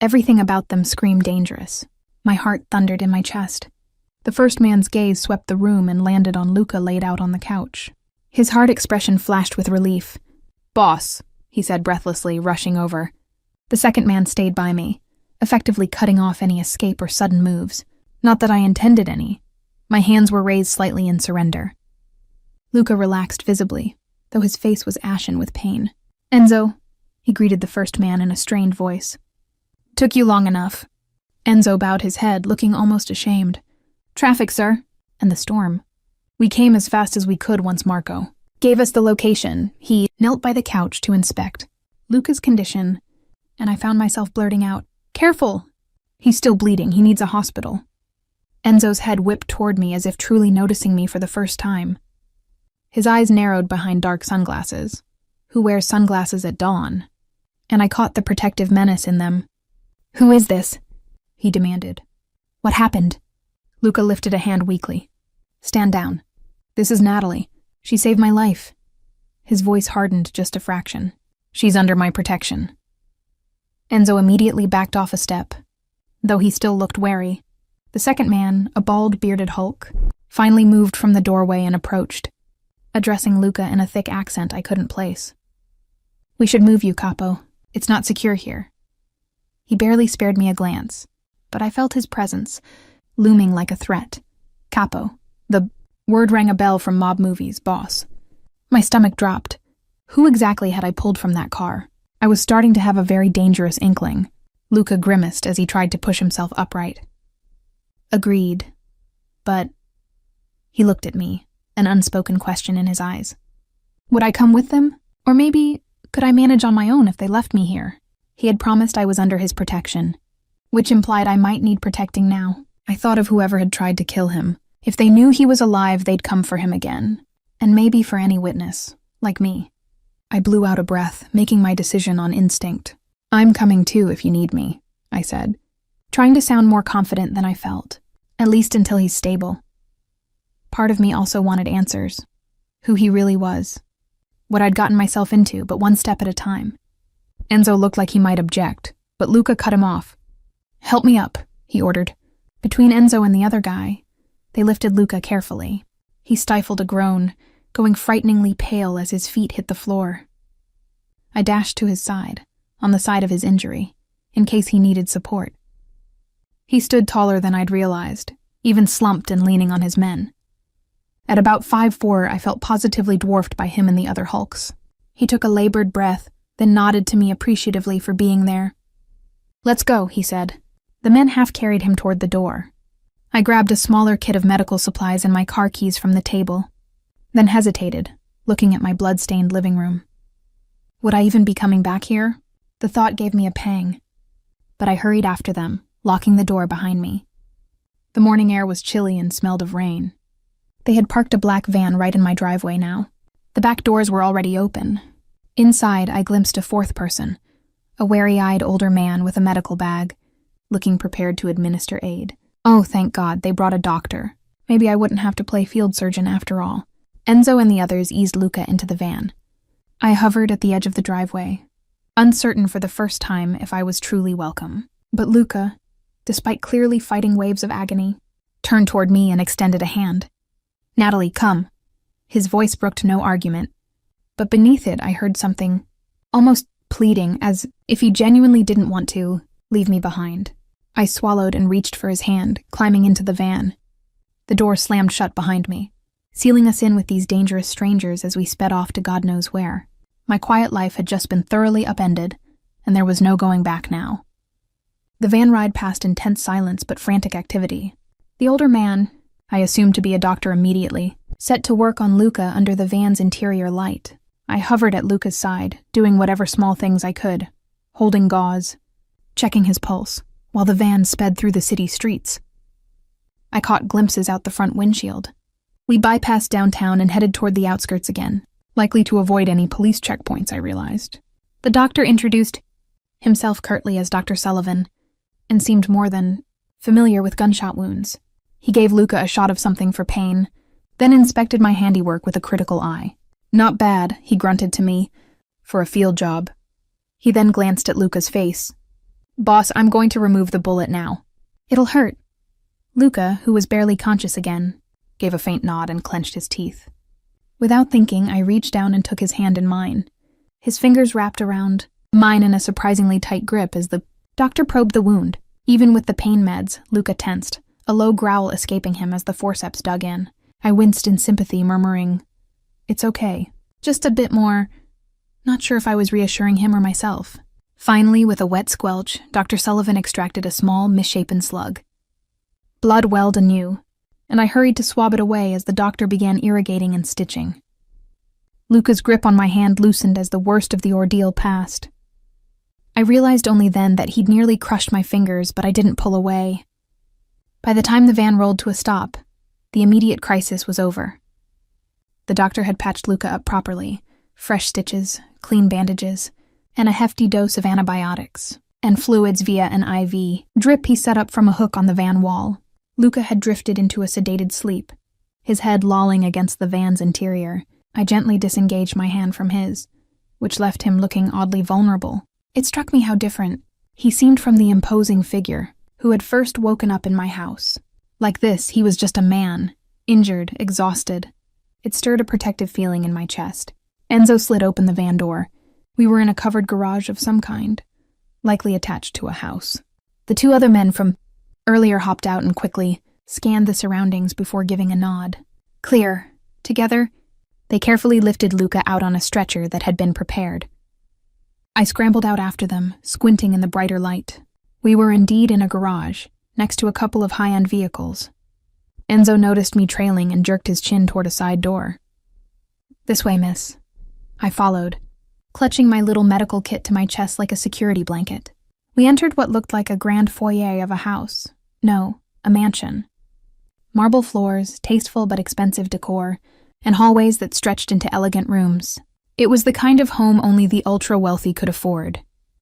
Everything about them screamed dangerous. My heart thundered in my chest. The first man's gaze swept the room and landed on Luca laid out on the couch. His hard expression flashed with relief. "Boss," he said breathlessly, rushing over. The second man stayed by me, effectively cutting off any escape or sudden moves. Not that I intended any. My hands were raised slightly in surrender. Luca relaxed visibly, though his face was ashen with pain. "Enzo," he greeted the first man in a strained voice. "Took you long enough." Enzo bowed his head, looking almost ashamed. "Traffic, sir." "And the storm." "We came as fast as we could once Marco gave us the location." He knelt by the couch to inspect Luca's condition, and I found myself blurting out, "Careful! He's still bleeding. He needs a hospital." Enzo's head whipped toward me as if truly noticing me for the first time. His eyes narrowed behind dark sunglasses. Who wears sunglasses at dawn? And I caught the protective menace in them. "Who is this?" he demanded. "What happened?" Luca lifted a hand weakly. "Stand down. This is Natalie. She saved my life." His voice hardened just a fraction. "She's under my protection." Enzo immediately backed off a step, though he still looked wary. The second man, a bald, bearded hulk, finally moved from the doorway and approached, addressing Luca in a thick accent I couldn't place. "We should move you, Capo. It's not secure here." He barely spared me a glance, but I felt his presence, looming like a threat. Capo. The word rang a bell from mob movies, boss. My stomach dropped. Who exactly had I pulled from that car? I was starting to have a very dangerous inkling. Luca grimaced as he tried to push himself upright. "Agreed. But..." He looked at me, an unspoken question in his eyes. Would I come with them? Or maybe, could I manage on my own if they left me here? He had promised I was under his protection, which implied I might need protecting now. I thought of whoever had tried to kill him. If they knew he was alive, they'd come for him again. And maybe for any witness, like me. I blew out a breath, making my decision on instinct. "I'm coming too if you need me," I said, trying to sound more confident than I felt, at least until he's stable. Part of me also wanted answers. Who he really was. What I'd gotten myself into, but one step at a time. Enzo looked like he might object, but Luca cut him off. "Help me up," he ordered. Between Enzo and the other guy, they lifted Luca carefully. He stifled a groan, going frighteningly pale as his feet hit the floor. I dashed to his side, on the side of his injury, in case he needed support. He stood taller than I'd realized, even slumped and leaning on his men. At about 5'4", I felt positively dwarfed by him and the other hulks. He took a labored breath, then nodded to me appreciatively for being there. "Let's go," he said. The men half-carried him toward the door. I grabbed a smaller kit of medical supplies and my car keys from the table, then hesitated, looking at my blood-stained living room. Would I even be coming back here? The thought gave me a pang. But I hurried after them, locking the door behind me. The morning air was chilly and smelled of rain. They had parked a black van right in my driveway now. The back doors were already open. Inside, I glimpsed a fourth person, a wary-eyed older man with a medical bag, looking prepared to administer aid. Oh, thank God, they brought a doctor. Maybe I wouldn't have to play field surgeon after all. Enzo and the others eased Luca into the van. I hovered at the edge of the driveway, uncertain for the first time if I was truly welcome. But Luca, despite clearly fighting waves of agony, turned toward me and extended a hand. "Natalie, come." His voice brooked no argument, but beneath it I heard something almost pleading, as if he genuinely didn't want to leave me behind. I swallowed and reached for his hand, climbing into the van. The door slammed shut behind me, sealing us in with these dangerous strangers as we sped off to God knows where. My quiet life had just been thoroughly upended, and there was no going back now. The van ride passed intense silence but frantic activity. The older man, I assumed to be a doctor immediately, set to work on Luca under the van's interior light. I hovered at Luca's side, doing whatever small things I could, holding gauze, checking his pulse, while the van sped through the city streets. I caught glimpses out the front windshield. We bypassed downtown and headed toward the outskirts again, likely to avoid any police checkpoints, I realized. The doctor introduced himself curtly as Dr. Sullivan, and seemed more than familiar with gunshot wounds. He gave Luca a shot of something for pain, then inspected my handiwork with a critical eye. "Not bad," he grunted to me, "for a field job." He then glanced at Luca's face. "Boss, I'm going to remove the bullet now." "It'll hurt." Luca, who was barely conscious again, gave a faint nod and clenched his teeth. Without thinking, I reached down and took his hand in mine. His fingers wrapped around mine in a surprisingly tight grip as the doctor probed the wound. Even with the pain meds, Luca tensed, a low growl escaping him as the forceps dug in. I winced in sympathy, murmuring, "It's okay. Just a bit more." Not sure if I was reassuring him or myself. Finally, with a wet squelch, Dr. Sullivan extracted a small, misshapen slug. Blood welled anew, and I hurried to swab it away as the doctor began irrigating and stitching. Luca's grip on my hand loosened as the worst of the ordeal passed. I realized only then that he'd nearly crushed my fingers, but I didn't pull away. By the time the van rolled to a stop, the immediate crisis was over. The doctor had patched Luca up properly, fresh stitches, clean bandages, and a hefty dose of antibiotics, and fluids via an IV drip he set up from a hook on the van wall. Luca had drifted into a sedated sleep, his head lolling against the van's interior. I gently disengaged my hand from his, which left him looking oddly vulnerable. It struck me how different he seemed from the imposing figure who had first woken up in my house. Like this, he was just a man, injured, exhausted. It stirred a protective feeling in my chest. Enzo slid open the van door. We were in a covered garage of some kind, likely attached to a house. The two other men from earlier hopped out and quickly scanned the surroundings before giving a nod. Clear. Together, they carefully lifted Luca out on a stretcher that had been prepared. I scrambled out after them, squinting in the brighter light. We were indeed in a garage, next to a couple of high-end vehicles. Enzo noticed me trailing and jerked his chin toward a side door. "This way, miss." I followed, clutching my little medical kit to my chest like a security blanket. We entered what looked like a grand foyer of a house. No, a mansion. Marble floors, tasteful but expensive decor, and hallways that stretched into elegant rooms. It was the kind of home only the ultra-wealthy could afford,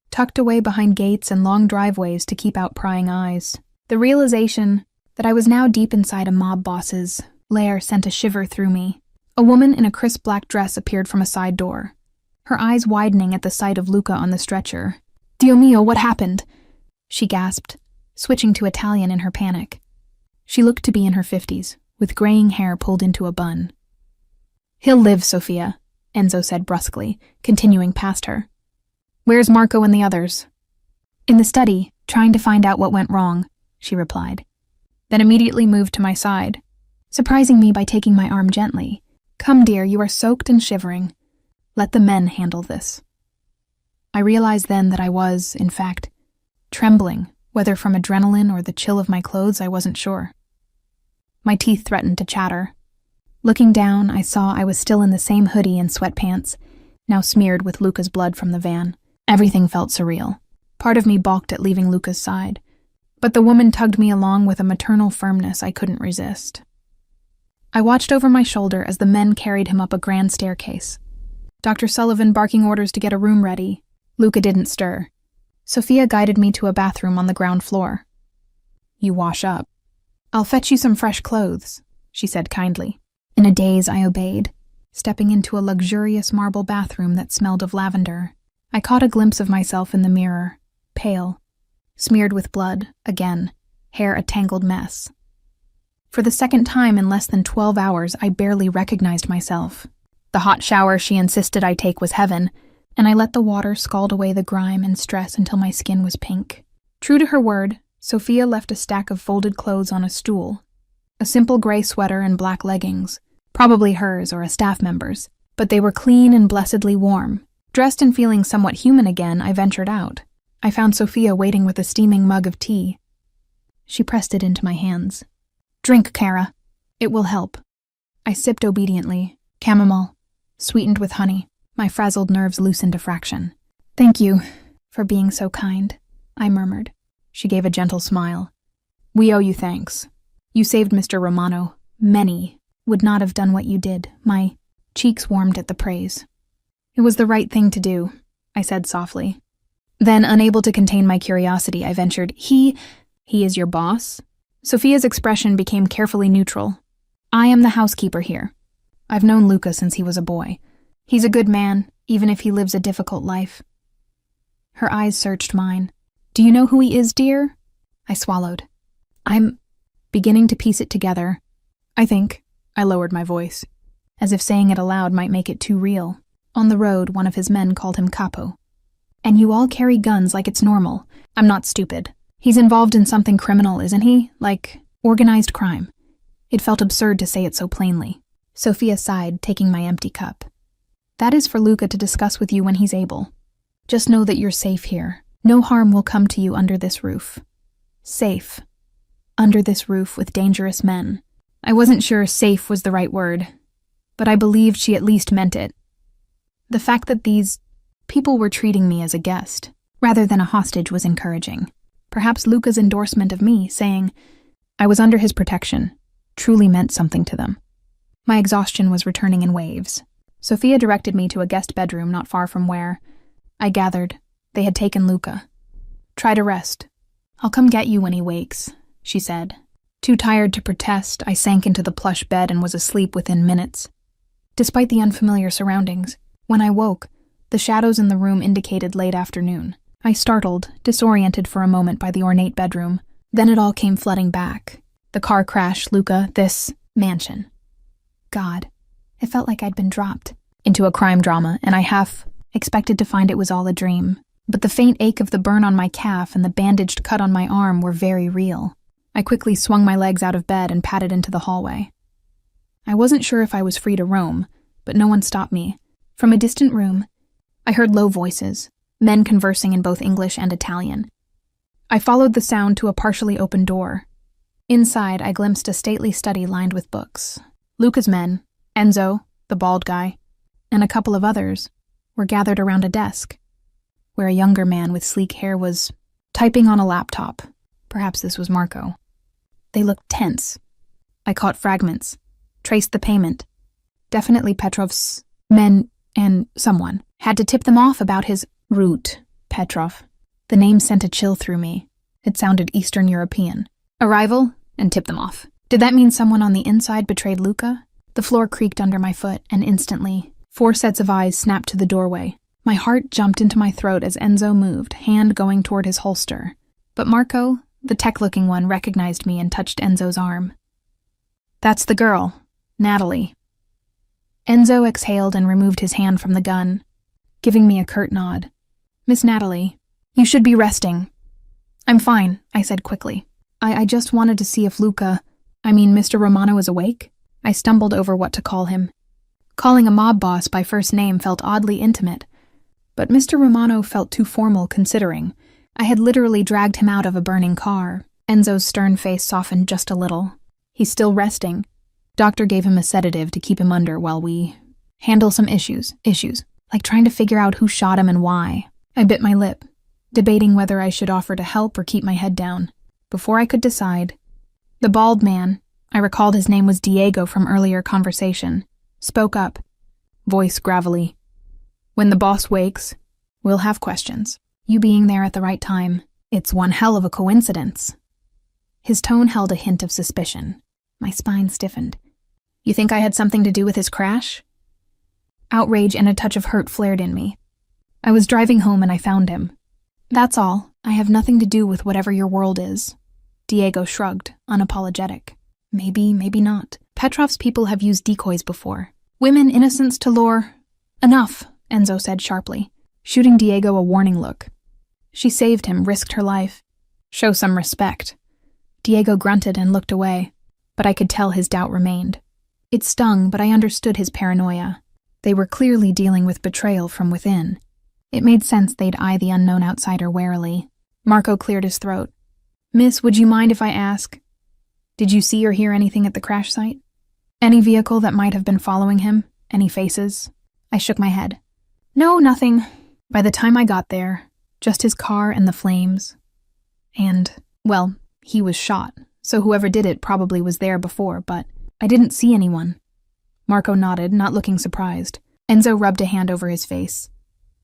tucked away behind gates and long driveways to keep out prying eyes. The realization that I was now deep inside a mob boss's lair sent a shiver through me. A woman in a crisp black dress appeared from a side door, her eyes widening at the sight of Luca on the stretcher. "Dio mio, what happened?" she gasped, switching to Italian in her panic. She looked to be in her 50s, with graying hair pulled into a bun. "He'll live, Sophia," Enzo said brusquely, continuing past her. "Where's Marco and the others?" "In the study, trying to find out what went wrong," she replied, then immediately moved to my side, surprising me by taking my arm gently. "Come, dear, you are soaked and shivering. Let the men handle this." I realized then that I was, in fact, trembling, whether from adrenaline or the chill of my clothes, I wasn't sure. My teeth threatened to chatter. Looking down, I saw I was still in the same hoodie and sweatpants, now smeared with Luca's blood from the van. Everything felt surreal. Part of me balked at leaving Luca's side, but the woman tugged me along with a maternal firmness I couldn't resist. I watched over my shoulder as the men carried him up a grand staircase. Dr. Sullivan barking orders to get a room ready. Luca didn't stir. Sophia guided me to a bathroom on the ground floor. "You wash up. I'll fetch you some fresh clothes," she said kindly. In a daze, I obeyed, stepping into a luxurious marble bathroom that smelled of lavender. I caught a glimpse of myself in the mirror, pale, smeared with blood, again, hair a tangled mess. For the second time in less than 12 hours, I barely recognized myself. The hot shower she insisted I take was heaven, and I let the water scald away the grime and stress until my skin was pink. True to her word, Sophia left a stack of folded clothes on a stool. A simple gray sweater and black leggings, probably hers or a staff member's, but they were clean and blessedly warm. Dressed and feeling somewhat human again, I ventured out. I found Sophia waiting with a steaming mug of tea. She pressed it into my hands. "Drink, Kara. It will help." I sipped obediently. Chamomile, sweetened with honey. My frazzled nerves loosened a fraction. "Thank you for being so kind," I murmured. She gave a gentle smile. "We owe you thanks. You saved Mr. Romano. Many would not have done what you did." My cheeks warmed at the praise. "It was the right thing to do," I said softly. Then, unable to contain my curiosity, I ventured, He is your boss?" Sophia's expression became carefully neutral. "I am the housekeeper here. I've known Luca since he was a boy. He's a good man, even if he lives a difficult life." Her eyes searched mine. "Do you know who he is, dear?" I swallowed. "I'm beginning to piece it together. I think," I lowered my voice, as if saying it aloud might make it too real. "On the road, one of his men called him Capo. And you all carry guns like it's normal. I'm not stupid. He's involved in something criminal, isn't he? Like organized crime." It felt absurd to say it so plainly. Sophia sighed, taking my empty cup. "That is for Luca to discuss with you when he's able. Just know that you're safe here. No harm will come to you under this roof. Safe. Under this roof with dangerous men." I wasn't sure safe was the right word, but I believed she at least meant it. The fact that these people were treating me as a guest, rather than a hostage, was encouraging. Perhaps Luca's endorsement of me, saying I was under his protection, truly meant something to them. My exhaustion was returning in waves. Sophia directed me to a guest bedroom not far from where, I gathered, they had taken Luca. "Try to rest. I'll come get you when he wakes," she said. Too tired to protest, I sank into the plush bed and was asleep within minutes. Despite the unfamiliar surroundings, when I woke, the shadows in the room indicated late afternoon. I startled, disoriented for a moment by the ornate bedroom. Then it all came flooding back. The car crash, Luca, this mansion. God, it felt like I'd been dropped into a crime drama, and I half expected to find it was all a dream. But the faint ache of the burn on my calf and the bandaged cut on my arm were very real. I quickly swung my legs out of bed and padded into the hallway. I wasn't sure if I was free to roam, but no one stopped me. From a distant room, I heard low voices, men conversing in both English and Italian. I followed the sound to a partially open door. Inside, I glimpsed a stately study lined with books. Luca's men, Enzo, the bald guy, and a couple of others, were gathered around a desk, where a younger man with sleek hair was typing on a laptop. Perhaps this was Marco. They looked tense. I caught fragments, traced the payment. Definitely Petrov's men and someone. Had to tip them off about his route, Petrov. The name sent a chill through me. It sounded Eastern European. Arrival, and tip them off. Did that mean someone on the inside betrayed Luca? The floor creaked under my foot, and instantly, 4 sets of eyes snapped to the doorway. My heart jumped into my throat as Enzo moved, hand going toward his holster. But Marco, the tech-looking one, recognized me and touched Enzo's arm. "That's the girl, Natalie." Enzo exhaled and removed his hand from the gun, giving me a curt nod. "Miss Natalie, you should be resting." "I'm fine," I said quickly. I just wanted to see if Mr. Romano is awake." I stumbled over what to call him. Calling a mob boss by first name felt oddly intimate, but Mr. Romano felt too formal considering I had literally dragged him out of a burning car. Enzo's stern face softened just a little. "He's still resting. Doctor gave him a sedative to keep him under while we handle some issues, like trying to figure out who shot him and why." I bit my lip, debating whether I should offer to help or keep my head down. Before I could decide, the bald man, I recalled his name was Diego from earlier conversation, spoke up, voice gravelly. "When the boss wakes, we'll have questions. You being there at the right time, it's one hell of a coincidence." His tone held a hint of suspicion. My spine stiffened. "You think I had something to do with his crash?" Outrage and a touch of hurt flared in me. "I was driving home and I found him. That's all. I have nothing to do with whatever your world is." Diego shrugged, unapologetic. Maybe not. Petrov's people have used decoys before. Women, innocents to lure. "Enough," Enzo said sharply, shooting Diego a warning look. "She saved him, risked her life. Show some respect." Diego grunted and looked away, but I could tell his doubt remained. It stung, but I understood his paranoia. They were clearly dealing with betrayal from within. It made sense they'd eye the unknown outsider warily. Marco cleared his throat. "Miss, would you mind if I ask? Did you see or hear anything at the crash site?" Any vehicle that might have been following him? Any faces? I shook my head. No, nothing. By the time I got there, just his car and the flames. And, well, he was shot, so whoever did it probably was there before, but I didn't see anyone. Marco nodded, not looking surprised. Enzo rubbed a hand over his face.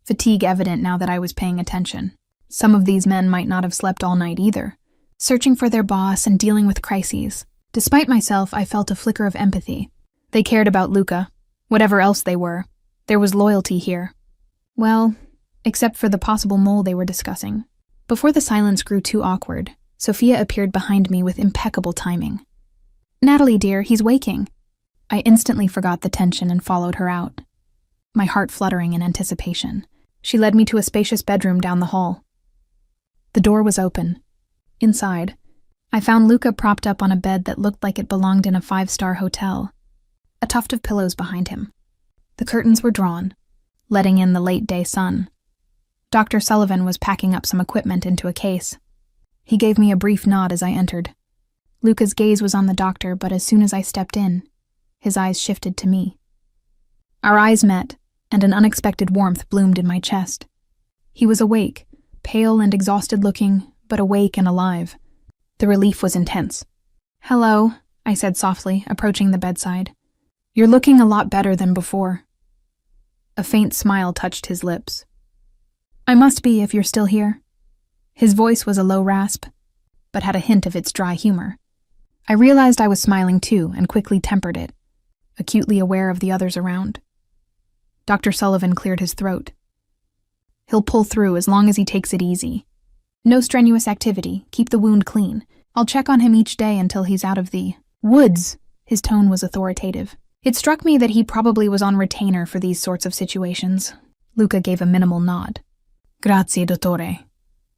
Fatigue evident now that I was paying attention. Some of these men might not have slept all night either, searching for their boss and dealing with crises. Despite myself, I felt a flicker of empathy. They cared about Luca. Whatever else they were, there was loyalty here. Well, except for the possible mole they were discussing. Before the silence grew too awkward, Sophia appeared behind me with impeccable timing. Natalie, dear, he's waking. I instantly forgot the tension and followed her out, my heart fluttering in anticipation. She led me to a spacious bedroom down the hall. The door was open. Inside, I found Luca propped up on a bed that looked like it belonged in a 5-star hotel, a tuft of pillows behind him. The curtains were drawn, letting in the late-day sun. Dr. Sullivan was packing up some equipment into a case. He gave me a brief nod as I entered. Luca's gaze was on the doctor, but as soon as I stepped in, his eyes shifted to me. Our eyes met, and an unexpected warmth bloomed in my chest. He was awake, pale and exhausted-looking, but awake and alive. The relief was intense. "Hello," I said softly, approaching the bedside. "You're looking a lot better than before." A faint smile touched his lips. "I must be if you're still here." His voice was a low rasp, but had a hint of its dry humor. I realized I was smiling too and quickly tempered it, acutely aware of the others around. Dr. Sullivan cleared his throat. "He'll pull through as long as he takes it easy. No strenuous activity, keep the wound clean. I'll check on him each day until he's out of the woods." His tone was authoritative. It struck me that he probably was on retainer for these sorts of situations. Luca gave a minimal nod. "Grazie, dottore."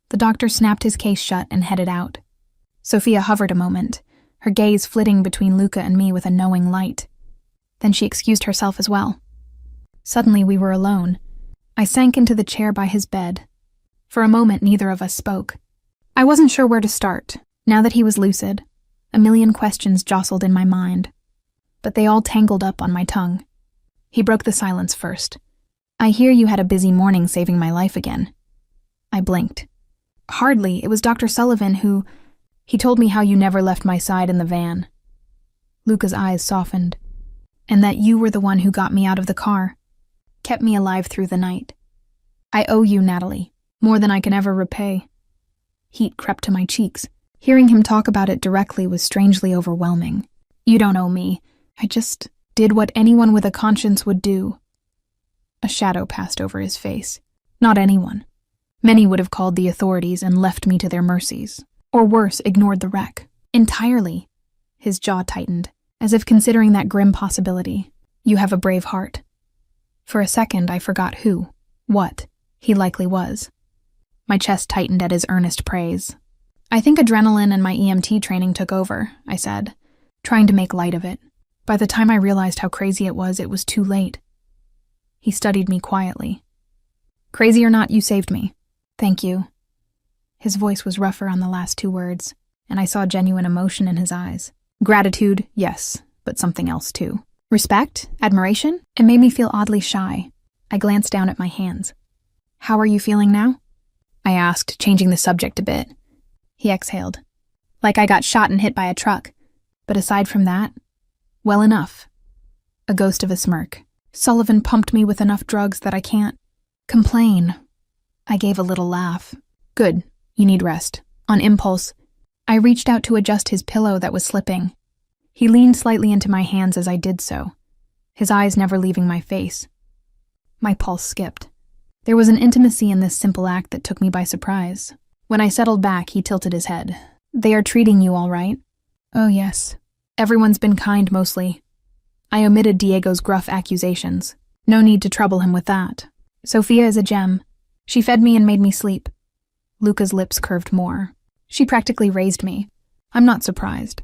The doctor snapped his case shut and headed out. Sophia hovered a moment, her gaze flitting between Luca and me with a knowing light. Then she excused herself as well. Suddenly we were alone. I sank into the chair by his bed. For a moment, neither of us spoke. I wasn't sure where to start. Now that he was lucid, a million questions jostled in my mind, but they all tangled up on my tongue. He broke the silence first. "I hear you had a busy morning saving my life again." I blinked. "Hardly. It was Dr. Sullivan who... He told me how you never left my side in the van." Luca's eyes softened. "And that you were the one who got me out of the car, kept me alive through the night. I owe you, Natalie, more than I can ever repay." Heat crept to my cheeks. Hearing him talk about it directly was strangely overwhelming. "You don't owe me. I just did what anyone with a conscience would do." A shadow passed over his face. Not anyone. Many would have called the authorities and left me to their mercies. Or worse, ignored the wreck. Entirely. His jaw tightened, as if considering that grim possibility. "You have a brave heart." For a second, I forgot who, what, he likely was. My chest tightened at his earnest praise. "I think adrenaline and my EMT training took over," I said, trying to make light of it. By the time I realized how crazy it was too late. He studied me quietly. "Crazy or not, you saved me." "Thank you." His voice was rougher on the last 2 words, and I saw genuine emotion in his eyes. Gratitude, yes, but something else too. Respect? Admiration? It made me feel oddly shy. I glanced down at my hands. "How are you feeling now?" I asked, changing the subject a bit. He exhaled. "Like I got shot and hit by a truck. But aside from that, well enough." A ghost of a smirk. "Sullivan pumped me with enough drugs that I can't complain." I gave a little laugh. "Good. You need rest." On impulse, I reached out to adjust his pillow that was slipping. He leaned slightly into my hands as I did so, his eyes never leaving my face. My pulse skipped. There was an intimacy in this simple act that took me by surprise. When I settled back, he tilted his head. "They are treating you all right?" "Oh, yes. Everyone's been kind mostly." I omitted Diego's gruff accusations. No need to trouble him with that. "Sophia is a gem. She fed me and made me sleep." Luca's lips curved more. "She practically raised me." I'm not surprised.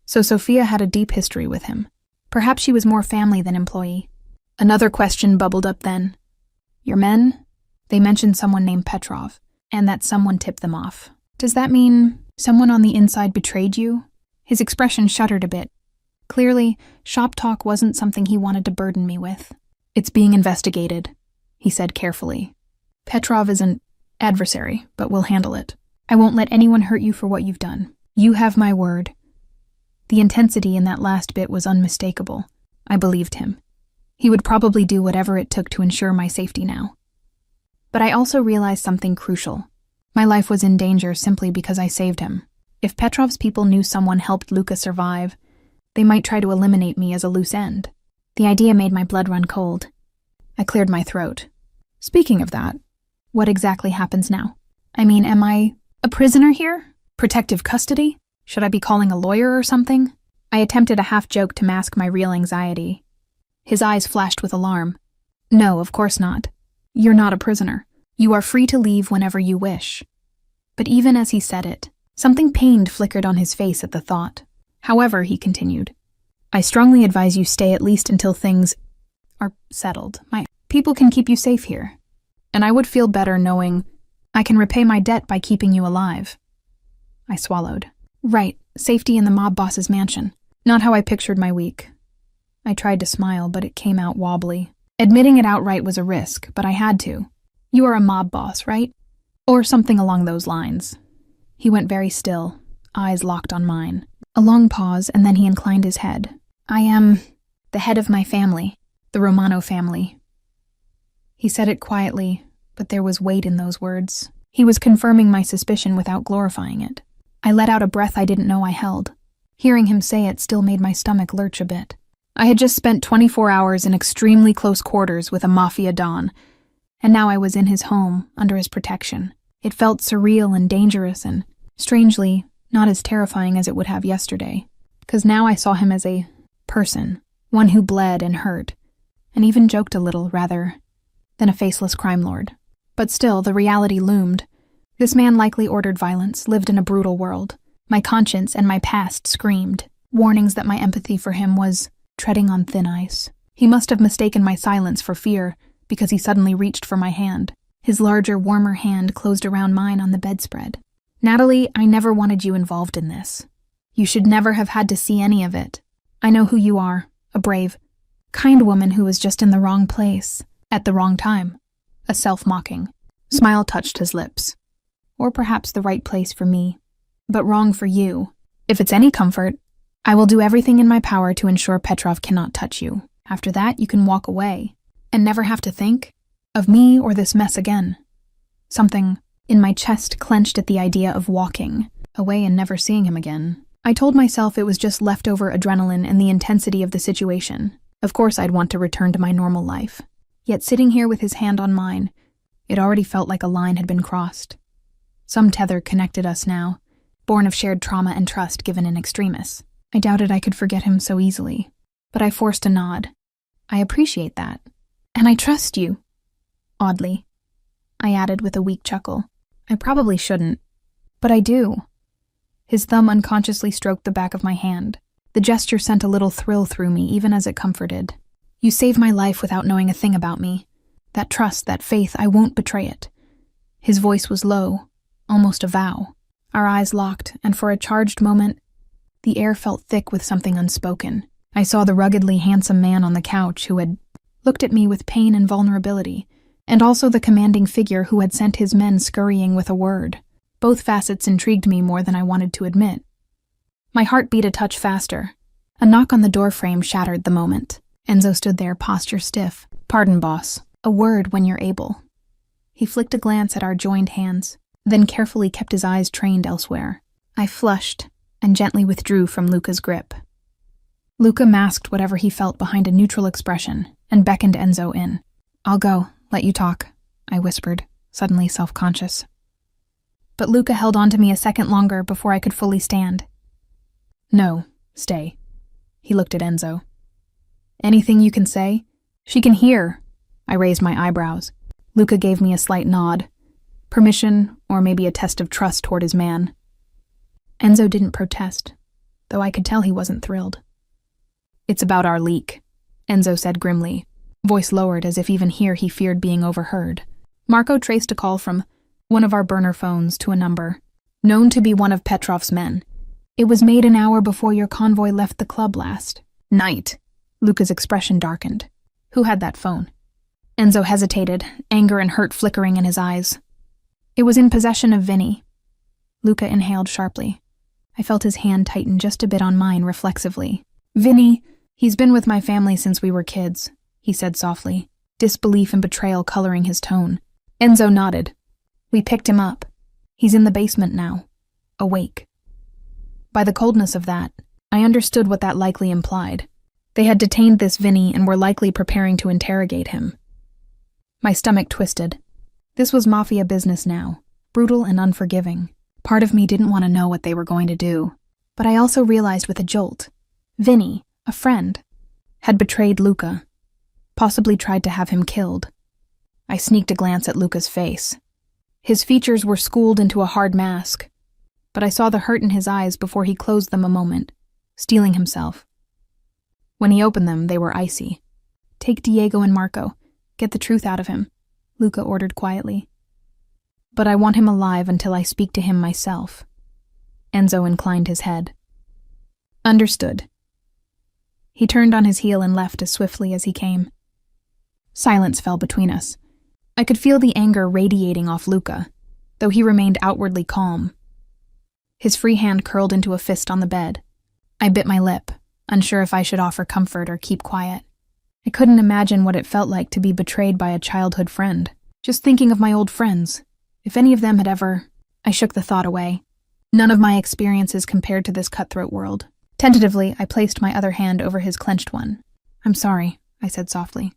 So Sophia had a deep history with him. Perhaps she was more family than employee. Another question bubbled up then. "Your men?" They mentioned someone named Petrov, and that someone tipped them off. "Does that mean someone on the inside betrayed you?" His expression shuddered a bit. Clearly, shop talk wasn't something he wanted to burden me with. "It's being investigated," he said carefully. "Petrov is an adversary, but we'll handle it. I won't let anyone hurt you for what you've done. You have my word." The intensity in that last bit was unmistakable. I believed him. He would probably do whatever it took to ensure my safety now. But I also realized something crucial. My life was in danger simply because I saved him. If Petrov's people knew someone helped Luka survive, they might try to eliminate me as a loose end. The idea made my blood run cold. I cleared my throat. "Speaking of that, what exactly happens now? I mean, am I a prisoner here? Protective custody? Should I be calling a lawyer or something?" I attempted a half-joke to mask my real anxiety. His eyes flashed with alarm. "No, of course not. You're not a prisoner. You are free to leave whenever you wish." But even as he said it, something pained flickered on his face at the thought. "However," he continued, "I strongly advise you stay at least until things are settled. My people can keep you safe here, and I would feel better knowing I can repay my debt by keeping you alive." I swallowed. Right, safety in the mob boss's mansion. Not how I pictured my week. I tried to smile, but it came out wobbly. Admitting it outright was a risk, but I had to. "You are a mob boss, right? Or something along those lines." He went very still, eyes locked on mine. A long pause, and then he inclined his head. "I am the head of my family, the Romano family." He said it quietly, but there was weight in those words. He was confirming my suspicion without glorifying it. I let out a breath I didn't know I held. Hearing him say it still made my stomach lurch a bit. I had just spent 24 hours in extremely close quarters with a Mafia Don, and now I was in his home, under his protection. It felt surreal and dangerous and, strangely, not as terrifying as it would have yesterday, because now I saw him as a person, one who bled and hurt, and even joked a little, rather than a faceless crime lord. But still, the reality loomed. This man likely ordered violence, lived in a brutal world. My conscience and my past screamed, warnings that my empathy for him was treading on thin ice. He must have mistaken my silence for fear, because he suddenly reached for my hand. His larger, warmer hand closed around mine on the bedspread. "Natalie, I never wanted you involved in this. You should never have had to see any of it. I know who you are, a brave, kind woman who was just in the wrong place, at the wrong time." A self-mocking smile touched his lips. "Or perhaps the right place for me, but wrong for you. If it's any comfort, I will do everything in my power to ensure Petrov cannot touch you. After that, you can walk away, and never have to think of me or this mess again." Something in my chest clenched at the idea of walking away and never seeing him again. I told myself it was just leftover adrenaline and the intensity of the situation. Of course I'd want to return to my normal life. Yet sitting here with his hand on mine, it already felt like a line had been crossed. Some tether connected us now, born of shared trauma and trust given in extremis. I doubted I could forget him so easily, but I forced a nod. "I appreciate that. And I trust you." Oddly, I added with a weak chuckle. "I probably shouldn't, but I do." His thumb unconsciously stroked the back of my hand. The gesture sent a little thrill through me, even as it comforted. "You saved my life without knowing a thing about me. That trust, that faith, I won't betray it." His voice was low, almost a vow. Our eyes locked, and for a charged moment, the air felt thick with something unspoken. I saw the ruggedly handsome man on the couch who had looked at me with pain and vulnerability, and also the commanding figure who had sent his men scurrying with a word. Both facets intrigued me more than I wanted to admit. My heart beat a touch faster. A knock on the doorframe shattered the moment. Enzo stood there, posture stiff. "Pardon, boss. A word when you're able." He flicked a glance at our joined hands, then carefully kept his eyes trained elsewhere. I flushed and gently withdrew from Luca's grip. Luca masked whatever he felt behind a neutral expression and beckoned Enzo in. "I'll go, let you talk," I whispered, suddenly self-conscious. But Luca held on to me a second longer before I could fully stand. "No, stay." He looked at Enzo. "Anything you can say? She can hear." I raised my eyebrows. Luca gave me a slight nod. Permission, or maybe a test of trust toward his man. Enzo didn't protest, though I could tell he wasn't thrilled. "It's about our leak," Enzo said grimly, voice lowered as if even here he feared being overheard. Marco traced a call from one of our burner phones to a number, known to be one of Petrov's men. It was made an hour before your convoy left the club last night. Luca's expression darkened. Who had that phone? Enzo hesitated, anger and hurt flickering in his eyes. It was in possession of Vinny. Luca inhaled sharply. I felt his hand tighten just a bit on mine reflexively. Vinny, he's been with my family since we were kids, he said softly, disbelief and betrayal coloring his tone. Enzo nodded. We picked him up. He's in the basement now, awake. By the coldness of that, I understood what that likely implied. They had detained this Vinny and were likely preparing to interrogate him. My stomach twisted. This was Mafia business now, brutal and unforgiving. Part of me didn't want to know what they were going to do, but I also realized with a jolt, Vinny, a friend, had betrayed Luca, possibly tried to have him killed. I sneaked a glance at Luca's face. His features were schooled into a hard mask, but I saw the hurt in his eyes before he closed them a moment, steeling himself. When he opened them, they were icy. Take Diego and Marco. Get the truth out of him, Luca ordered quietly. But I want him alive until I speak to him myself. Enzo inclined his head. Understood. He turned on his heel and left as swiftly as he came. Silence fell between us. I could feel the anger radiating off Luca, though he remained outwardly calm. His free hand curled into a fist on the bed. I bit my lip, unsure if I should offer comfort or keep quiet. I couldn't imagine what it felt like to be betrayed by a childhood friend. Just thinking of my old friends. If any of them had ever... I shook the thought away. None of my experiences compared to this cutthroat world. Tentatively, I placed my other hand over his clenched one. I'm sorry, I said softly.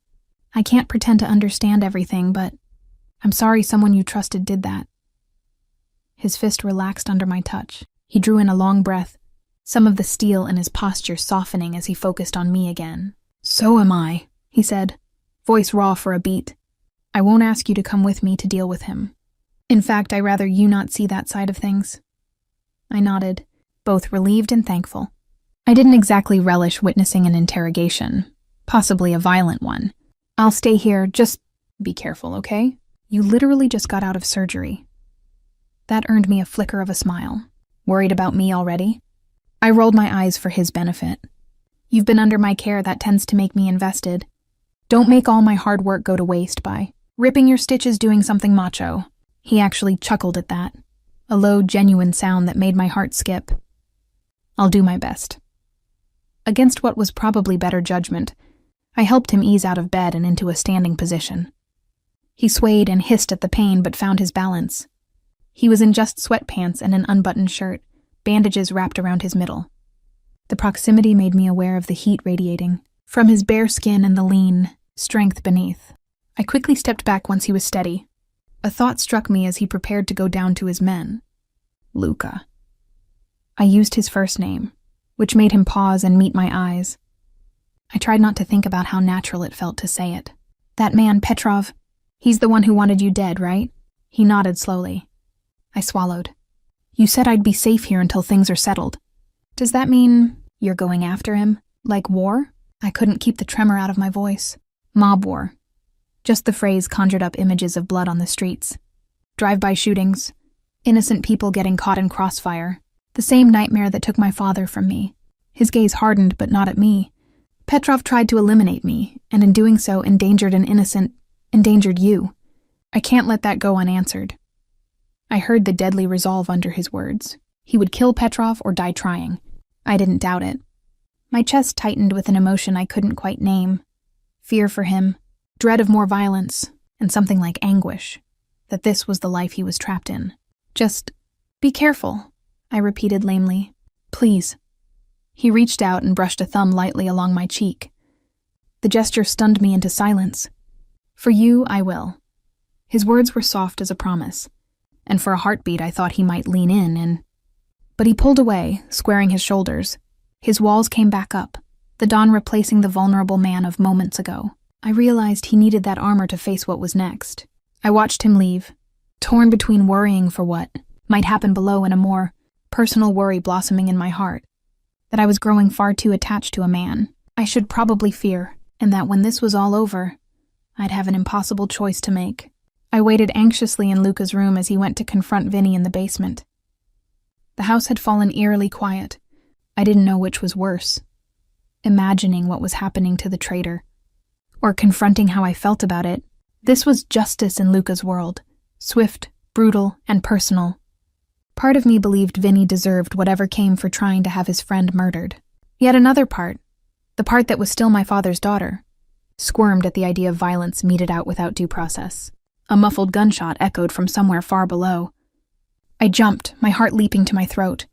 I can't pretend to understand everything, but I'm sorry someone you trusted did that. His fist relaxed under my touch. He drew in a long breath, some of the steel in his posture softening as he focused on me again. So am I, he said, voice raw for a beat. I won't ask you to come with me to deal with him. In fact, I'd rather you not see that side of things. I nodded, both relieved and thankful. I didn't exactly relish witnessing an interrogation, possibly a violent one. I'll stay here, just be careful, okay? You literally just got out of surgery. That earned me a flicker of a smile. Worried about me already? I rolled my eyes for his benefit. You've been under my care, that tends to make me invested. Don't make all my hard work go to waste by ripping your stitches doing something macho. He actually chuckled at that, a low, genuine sound that made my heart skip. I'll do my best. Against what was probably better judgment, I helped him ease out of bed and into a standing position. He swayed and hissed at the pain but found his balance. He was in just sweatpants and an unbuttoned shirt, bandages wrapped around his middle. The proximity made me aware of the heat radiating from his bare skin and the lean strength beneath. I quickly stepped back once he was steady. A thought struck me as he prepared to go down to his men. Luca. I used his first name, which made him pause and meet my eyes. I tried not to think about how natural it felt to say it. That man, Petrov, he's the one who wanted you dead, right? He nodded slowly. I swallowed. You said I'd be safe here until things are settled. Does that mean you're going after him? Like war? I couldn't keep the tremor out of my voice. Mob war. Just the phrase conjured up images of blood on the streets. Drive-by shootings. Innocent people getting caught in crossfire. The same nightmare that took my father from me. His gaze hardened, but not at me. Petrov tried to eliminate me, and in doing so endangered an innocent, endangered you. I can't let that go unanswered. I heard the deadly resolve under his words. He would kill Petrov or die trying. I didn't doubt it. My chest tightened with an emotion I couldn't quite name. Fear for him, dread of more violence, and something like anguish, that this was the life he was trapped in. Just, be careful, I repeated lamely. Please. He reached out and brushed a thumb lightly along my cheek. The gesture stunned me into silence. For you, I will. His words were soft as a promise, and for a heartbeat I thought he might lean in and... But he pulled away, squaring his shoulders. His walls came back up, the dawn replacing the vulnerable man of moments ago. I realized he needed that armor to face what was next. I watched him leave, torn between worrying for what might happen below and a more personal worry blossoming in my heart, that I was growing far too attached to a man I should probably fear, and that when this was all over, I'd have an impossible choice to make. I waited anxiously in Luca's room as he went to confront Vinny in the basement. The house had fallen eerily quiet. I didn't know which was worse. Imagining what was happening to the traitor, or confronting how I felt about it. This was justice in Luca's world. Swift, brutal, and personal. Part of me believed Vinny deserved whatever came for trying to have his friend murdered. Yet another part, the part that was still my father's daughter, squirmed at the idea of violence meted out without due process. A muffled gunshot echoed from somewhere far below. I jumped, my heart leaping to my throat.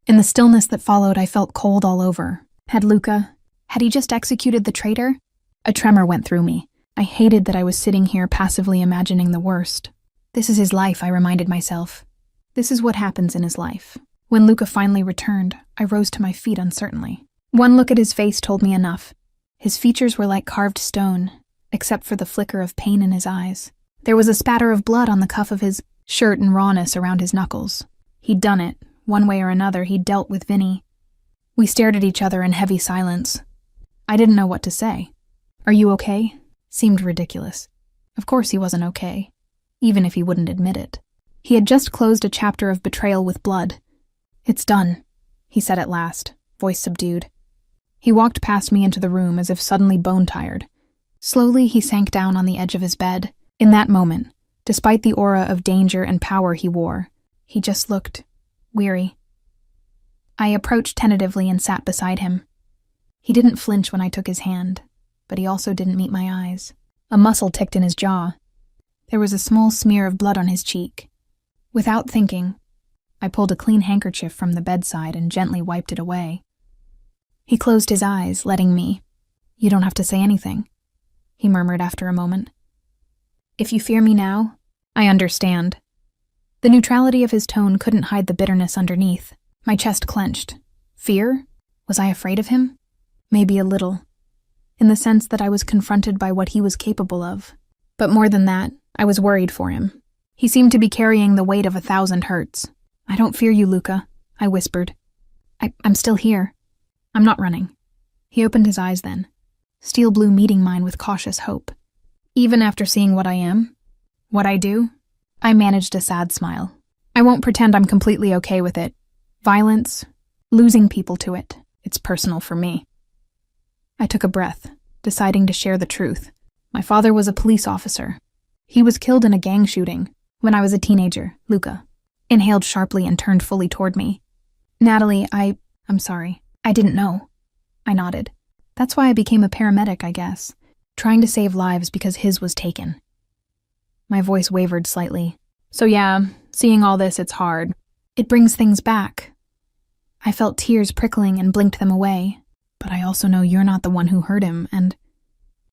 In the stillness that followed, I felt cold all over. Had he just executed the traitor? A tremor went through me. I hated that I was sitting here passively imagining the worst. This is his life, I reminded myself. This is what happens in his life. When Luca finally returned, I rose to my feet uncertainly. One look at his face told me enough. His features were like carved stone, except for the flicker of pain in his eyes. There was a spatter of blood on the cuff of his shirt and rawness around his knuckles. He'd done it. One way or another, he'd dealt with Vinny. We stared at each other in heavy silence. I didn't know what to say. "Are you okay?" Seemed ridiculous. Of course he wasn't okay, even if he wouldn't admit it. He had just closed a chapter of betrayal with blood. "It's done," he said at last, voice subdued. He walked past me into the room as if suddenly bone-tired. Slowly, he sank down on the edge of his bed. In that moment, despite the aura of danger and power he wore, he just looked weary. I approached tentatively and sat beside him. He didn't flinch when I took his hand, but he also didn't meet my eyes. A muscle ticked in his jaw. There was a small smear of blood on his cheek. Without thinking, I pulled a clean handkerchief from the bedside and gently wiped it away. He closed his eyes, letting me. "You don't have to say anything," he murmured after a moment. "If you fear me now, I understand." The neutrality of his tone couldn't hide the bitterness underneath. My chest clenched. Fear? Was I afraid of him? Maybe a little, in the sense that I was confronted by what he was capable of. But more than that, I was worried for him. He seemed to be carrying the weight of 1,000 hurts. "I don't fear you, Luca," I whispered. I'm still here. I'm not running." He opened his eyes then, steel blue meeting mine with cautious hope. "Even after seeing what I am? What I do?" I managed a sad smile. "I won't pretend I'm completely okay with it. Violence, losing people to it, it's personal for me." I took a breath, deciding to share the truth. My father was a police officer. He was killed in a gang shooting when I was a teenager. Luca inhaled sharply and turned fully toward me. "Natalie, I'm sorry. I didn't know." I nodded. "That's why I became a paramedic, I guess. Trying to save lives because his was taken." My voice wavered slightly. "So yeah, seeing all this, it's hard. It brings things back." I felt tears prickling and blinked them away. "But I also know you're not the one who hurt him, and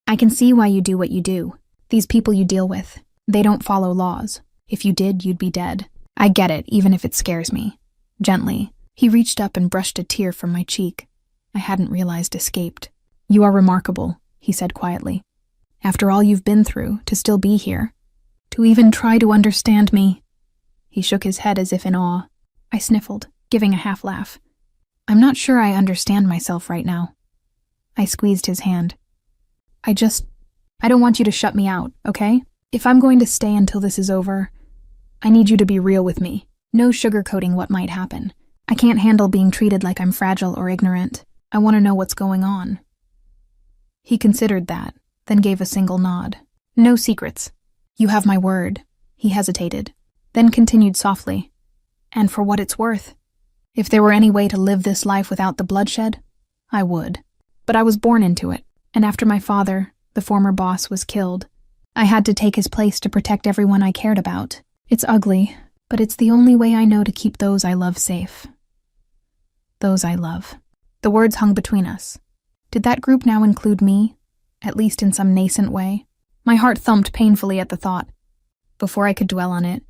I can see why you do what you do. These people you deal with, they don't follow laws. If you did, you'd be dead. I get it, even if it scares me." Gently, he reached up and brushed a tear from my cheek. I hadn't realized escaped. "You are remarkable," he said quietly. "After all you've been through, to still be here. To even try to understand me." He shook his head as if in awe. I sniffled, giving a half laugh. "I'm not sure I understand myself right now." I squeezed his hand. I don't want you to shut me out, okay? If I'm going to stay until this is over, I need you to be real with me. No sugarcoating what might happen. I can't handle being treated like I'm fragile or ignorant. I want to know what's going on." He considered that, then gave a single nod. "No secrets. You have my word." He hesitated, then continued softly. "And for what it's worth, if there were any way to live this life without the bloodshed, I would. But I was born into it, and after my father, the former boss, was killed, I had to take his place to protect everyone I cared about. It's ugly, but it's the only way I know to keep those I love safe. Those I love." The words hung between us. Did that group now include me, at least in some nascent way? My heart thumped painfully at the thought. Before I could dwell on it,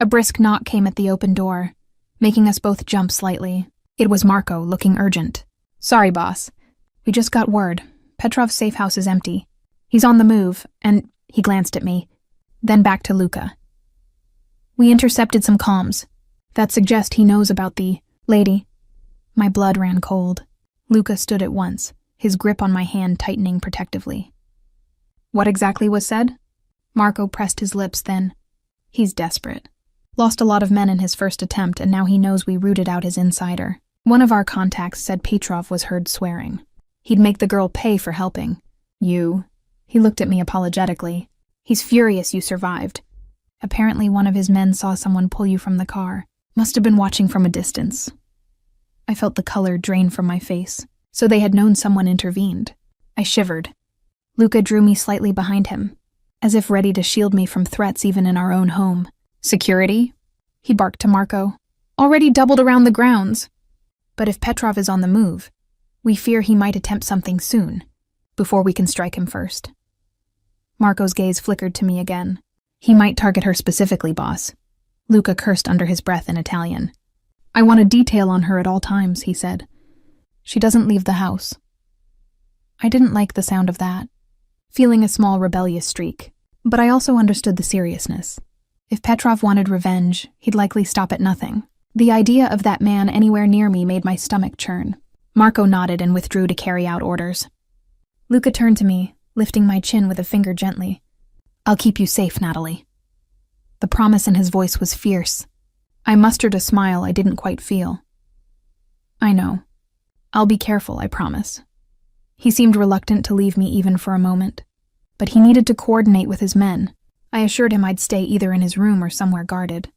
a brisk knock came at the open door, making us both jump slightly. It was Marco, looking urgent. "Sorry, boss. We just got word. Petrov's safe house is empty. He's on the move, and..." He glanced at me, then back to Luca. "We intercepted some comms that suggest he knows about the lady." My blood ran cold. Luca stood at once, his grip on my hand tightening protectively. "What exactly was said?" Marco pressed his lips then. "He's desperate. Lost a lot of men in his first attempt, and now he knows we rooted out his insider. One of our contacts said Petrov was heard swearing. He'd make the girl pay for helping. You. He looked at me apologetically. He's furious you survived. Apparently one of his men saw someone pull you from the car. Must have been watching from a distance. I felt the color drain from my face. So they had known someone intervened. I shivered. Luca drew me slightly behind him, as if ready to shield me from threats even in our own home. Security? He barked to Marco. Already doubled around the grounds. But if Petrov is on the move, we fear he might attempt something soon, before we can strike him first. Marco's gaze flickered to me again. He might target her specifically, boss. Luca cursed under his breath in Italian. I want a detail on her at all times, he said. She doesn't leave the house. I didn't like the sound of that, feeling a small rebellious streak. But I also understood the seriousness. If Petrov wanted revenge, he'd likely stop at nothing. The idea of that man anywhere near me made my stomach churn. Marco nodded and withdrew to carry out orders. Luca turned to me, lifting my chin with a finger gently. I'll keep you safe, Natalie. The promise in his voice was fierce. I mustered a smile I didn't quite feel. I know. I'll be careful, I promise. He seemed reluctant to leave me even for a moment. But he needed to coordinate with his men. I assured him I'd stay either in his room or somewhere guarded.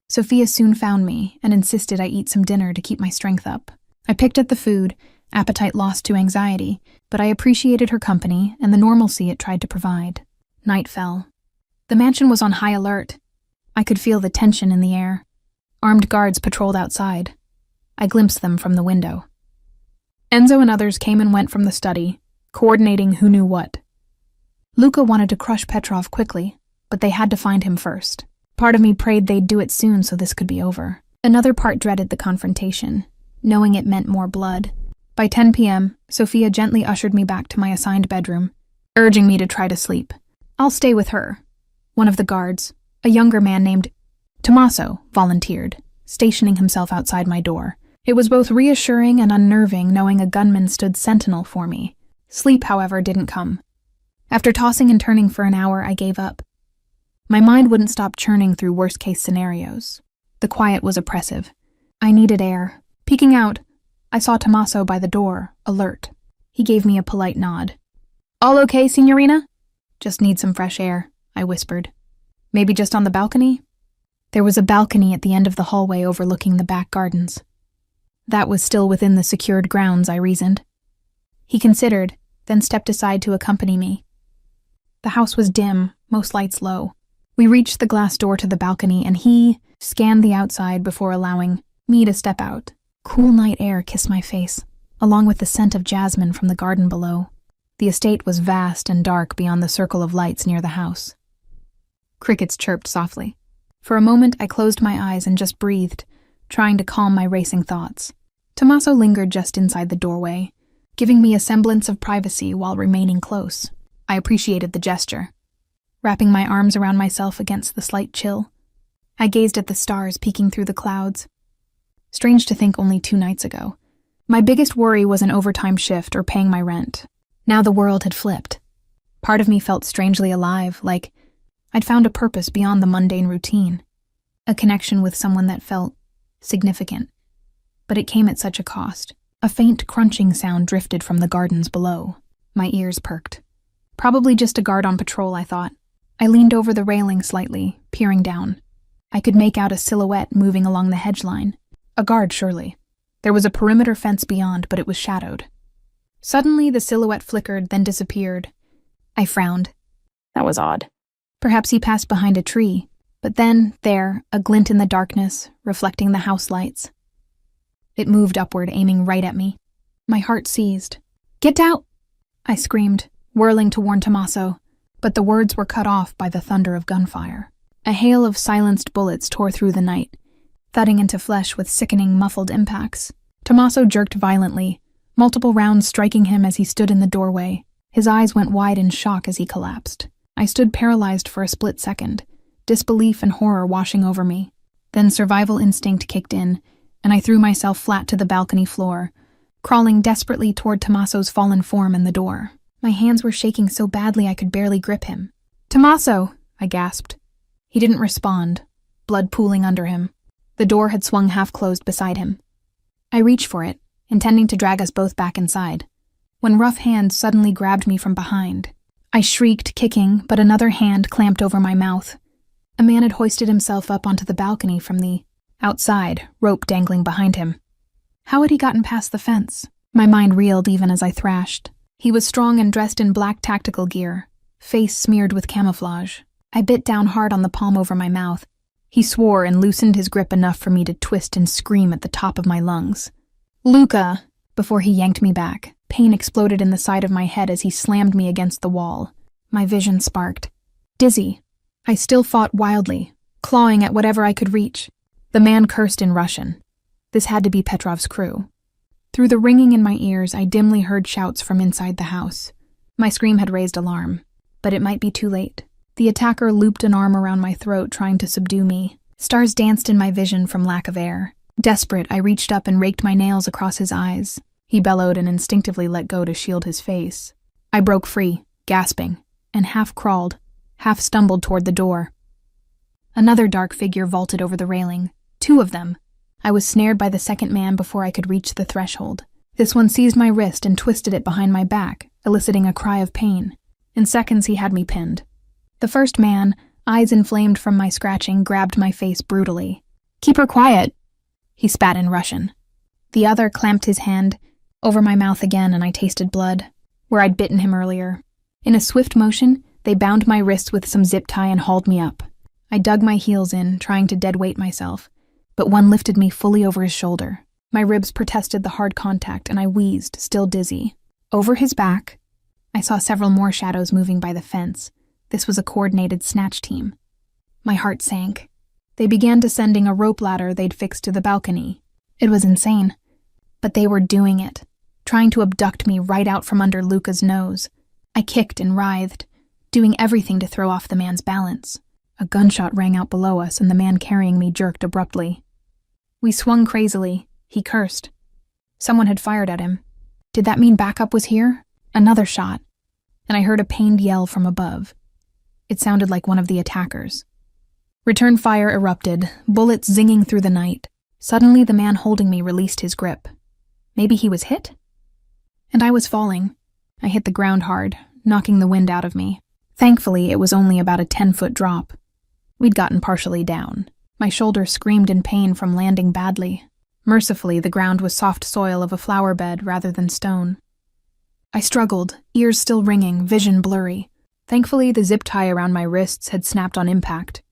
Sophia soon found me and insisted I eat some dinner to keep my strength up. I picked at the food, appetite lost to anxiety, but I appreciated her company and the normalcy it tried to provide. Night fell. The mansion was on high alert. I could feel the tension in the air. Armed guards patrolled outside. I glimpsed them from the window. Enzo and others came and went from the study, coordinating who knew what. Luca wanted to crush Petrov quickly, but they had to find him first. Part of me prayed they'd do it soon so this could be over. Another part dreaded the confrontation, knowing it meant more blood. By 10 p.m., Sophia gently ushered me back to my assigned bedroom, urging me to try to sleep. I'll stay with her. One of the guards, a younger man named Tommaso, volunteered, stationing himself outside my door. It was both reassuring and unnerving knowing a gunman stood sentinel for me. Sleep, however, didn't come. After tossing and turning for an hour, I gave up. My mind wouldn't stop churning through worst-case scenarios. The quiet was oppressive. I needed air. Peeking out, I saw Tommaso by the door, alert. He gave me a polite nod. All okay, signorina? Just need some fresh air, I whispered. Maybe just on the balcony? There was a balcony at the end of the hallway overlooking the back gardens. That was still within the secured grounds, I reasoned. He considered, then stepped aside to accompany me. The house was dim, most lights low. We reached the glass door to the balcony, and he scanned the outside before allowing me to step out. Cool night air kissed my face, along with the scent of jasmine from the garden below. The estate was vast and dark beyond the circle of lights near the house. Crickets chirped softly. For a moment, I closed my eyes and just breathed, trying to calm my racing thoughts. Tommaso lingered just inside the doorway, giving me a semblance of privacy while remaining close. I appreciated the gesture. Wrapping my arms around myself against the slight chill, I gazed at the stars peeking through the clouds. Strange to think only 2 nights ago. My biggest worry was an overtime shift or paying my rent. Now the world had flipped. Part of me felt strangely alive, like I'd found a purpose beyond the mundane routine. A connection with someone that felt significant. But it came at such a cost. A faint crunching sound drifted from the gardens below. My ears perked. Probably just a guard on patrol, I thought. I leaned over the railing slightly, peering down. I could make out a silhouette moving along the hedge line. A guard, surely. There was a perimeter fence beyond, but it was shadowed. Suddenly, the silhouette flickered, then disappeared. I frowned. That was odd. Perhaps he passed behind a tree, but then, there, a glint in the darkness, reflecting the house lights. It moved upward, aiming right at me. My heart seized. Get down! I screamed, whirling to warn Tommaso, but the words were cut off by the thunder of gunfire. A hail of silenced bullets tore through the night, thudding into flesh with sickening, muffled impacts. Tommaso jerked violently, multiple rounds striking him as he stood in the doorway. His eyes went wide in shock as he collapsed. I stood paralyzed for a split second, disbelief and horror washing over me. Then survival instinct kicked in, and I threw myself flat to the balcony floor, crawling desperately toward Tommaso's fallen form and the door. My hands were shaking so badly I could barely grip him. "Tommaso!" I gasped. He didn't respond, blood pooling under him. The door had swung half-closed beside him. I reached for it, intending to drag us both back inside, when rough hands suddenly grabbed me from behind. I shrieked, kicking, but another hand clamped over my mouth. A man had hoisted himself up onto the balcony from the outside, rope dangling behind him. How had he gotten past the fence? My mind reeled even as I thrashed. He was strong and dressed in black tactical gear, face smeared with camouflage. I bit down hard on the palm over my mouth. He swore and loosened his grip enough for me to twist and scream at the top of my lungs. "Luca!" Before he yanked me back. Pain exploded in the side of my head as he slammed me against the wall. My vision sparked. Dizzy. I still fought wildly, clawing at whatever I could reach. The man cursed in Russian. This had to be Petrov's crew. Through the ringing in my ears, I dimly heard shouts from inside the house. My scream had raised alarm, but it might be too late. The attacker looped an arm around my throat, trying to subdue me. Stars danced in my vision from lack of air. Desperate, I reached up and raked my nails across his eyes. He bellowed and instinctively let go to shield his face. I broke free, gasping, and half crawled, half stumbled toward the door. Another dark figure vaulted over the railing. 2 of them. I was snared by the second man before I could reach the threshold. This one seized my wrist and twisted it behind my back, eliciting a cry of pain. In seconds, he had me pinned. The first man, eyes inflamed from my scratching, grabbed my face brutally. "Keep her quiet," he spat in Russian. The other clamped his hand over my mouth again, and I tasted blood, where I'd bitten him earlier. In a swift motion, they bound my wrists with some zip tie and hauled me up. I dug my heels in, trying to deadweight myself, but one lifted me fully over his shoulder. My ribs protested the hard contact, and I wheezed, still dizzy. Over his back, I saw several more shadows moving by the fence. This was a coordinated snatch team. My heart sank. They began descending a rope ladder they'd fixed to the balcony. It was insane. But they were doing it, trying to abduct me right out from under Luca's nose. I kicked and writhed, doing everything to throw off the man's balance. A gunshot rang out below us, and the man carrying me jerked abruptly. We swung crazily. He cursed. Someone had fired at him. Did that mean backup was here? Another shot, and I heard a pained yell from above. It sounded like one of the attackers. Return fire erupted, bullets zinging through the night. Suddenly, the man holding me released his grip. Maybe he was hit? And I was falling. I hit the ground hard, knocking the wind out of me. Thankfully, it was only about a 10-foot drop. We'd gotten partially down. My shoulder screamed in pain from landing badly. Mercifully, the ground was soft soil of a flower bed rather than stone. I struggled, ears still ringing, vision blurry. Thankfully, the zip tie around my wrists had snapped on impact.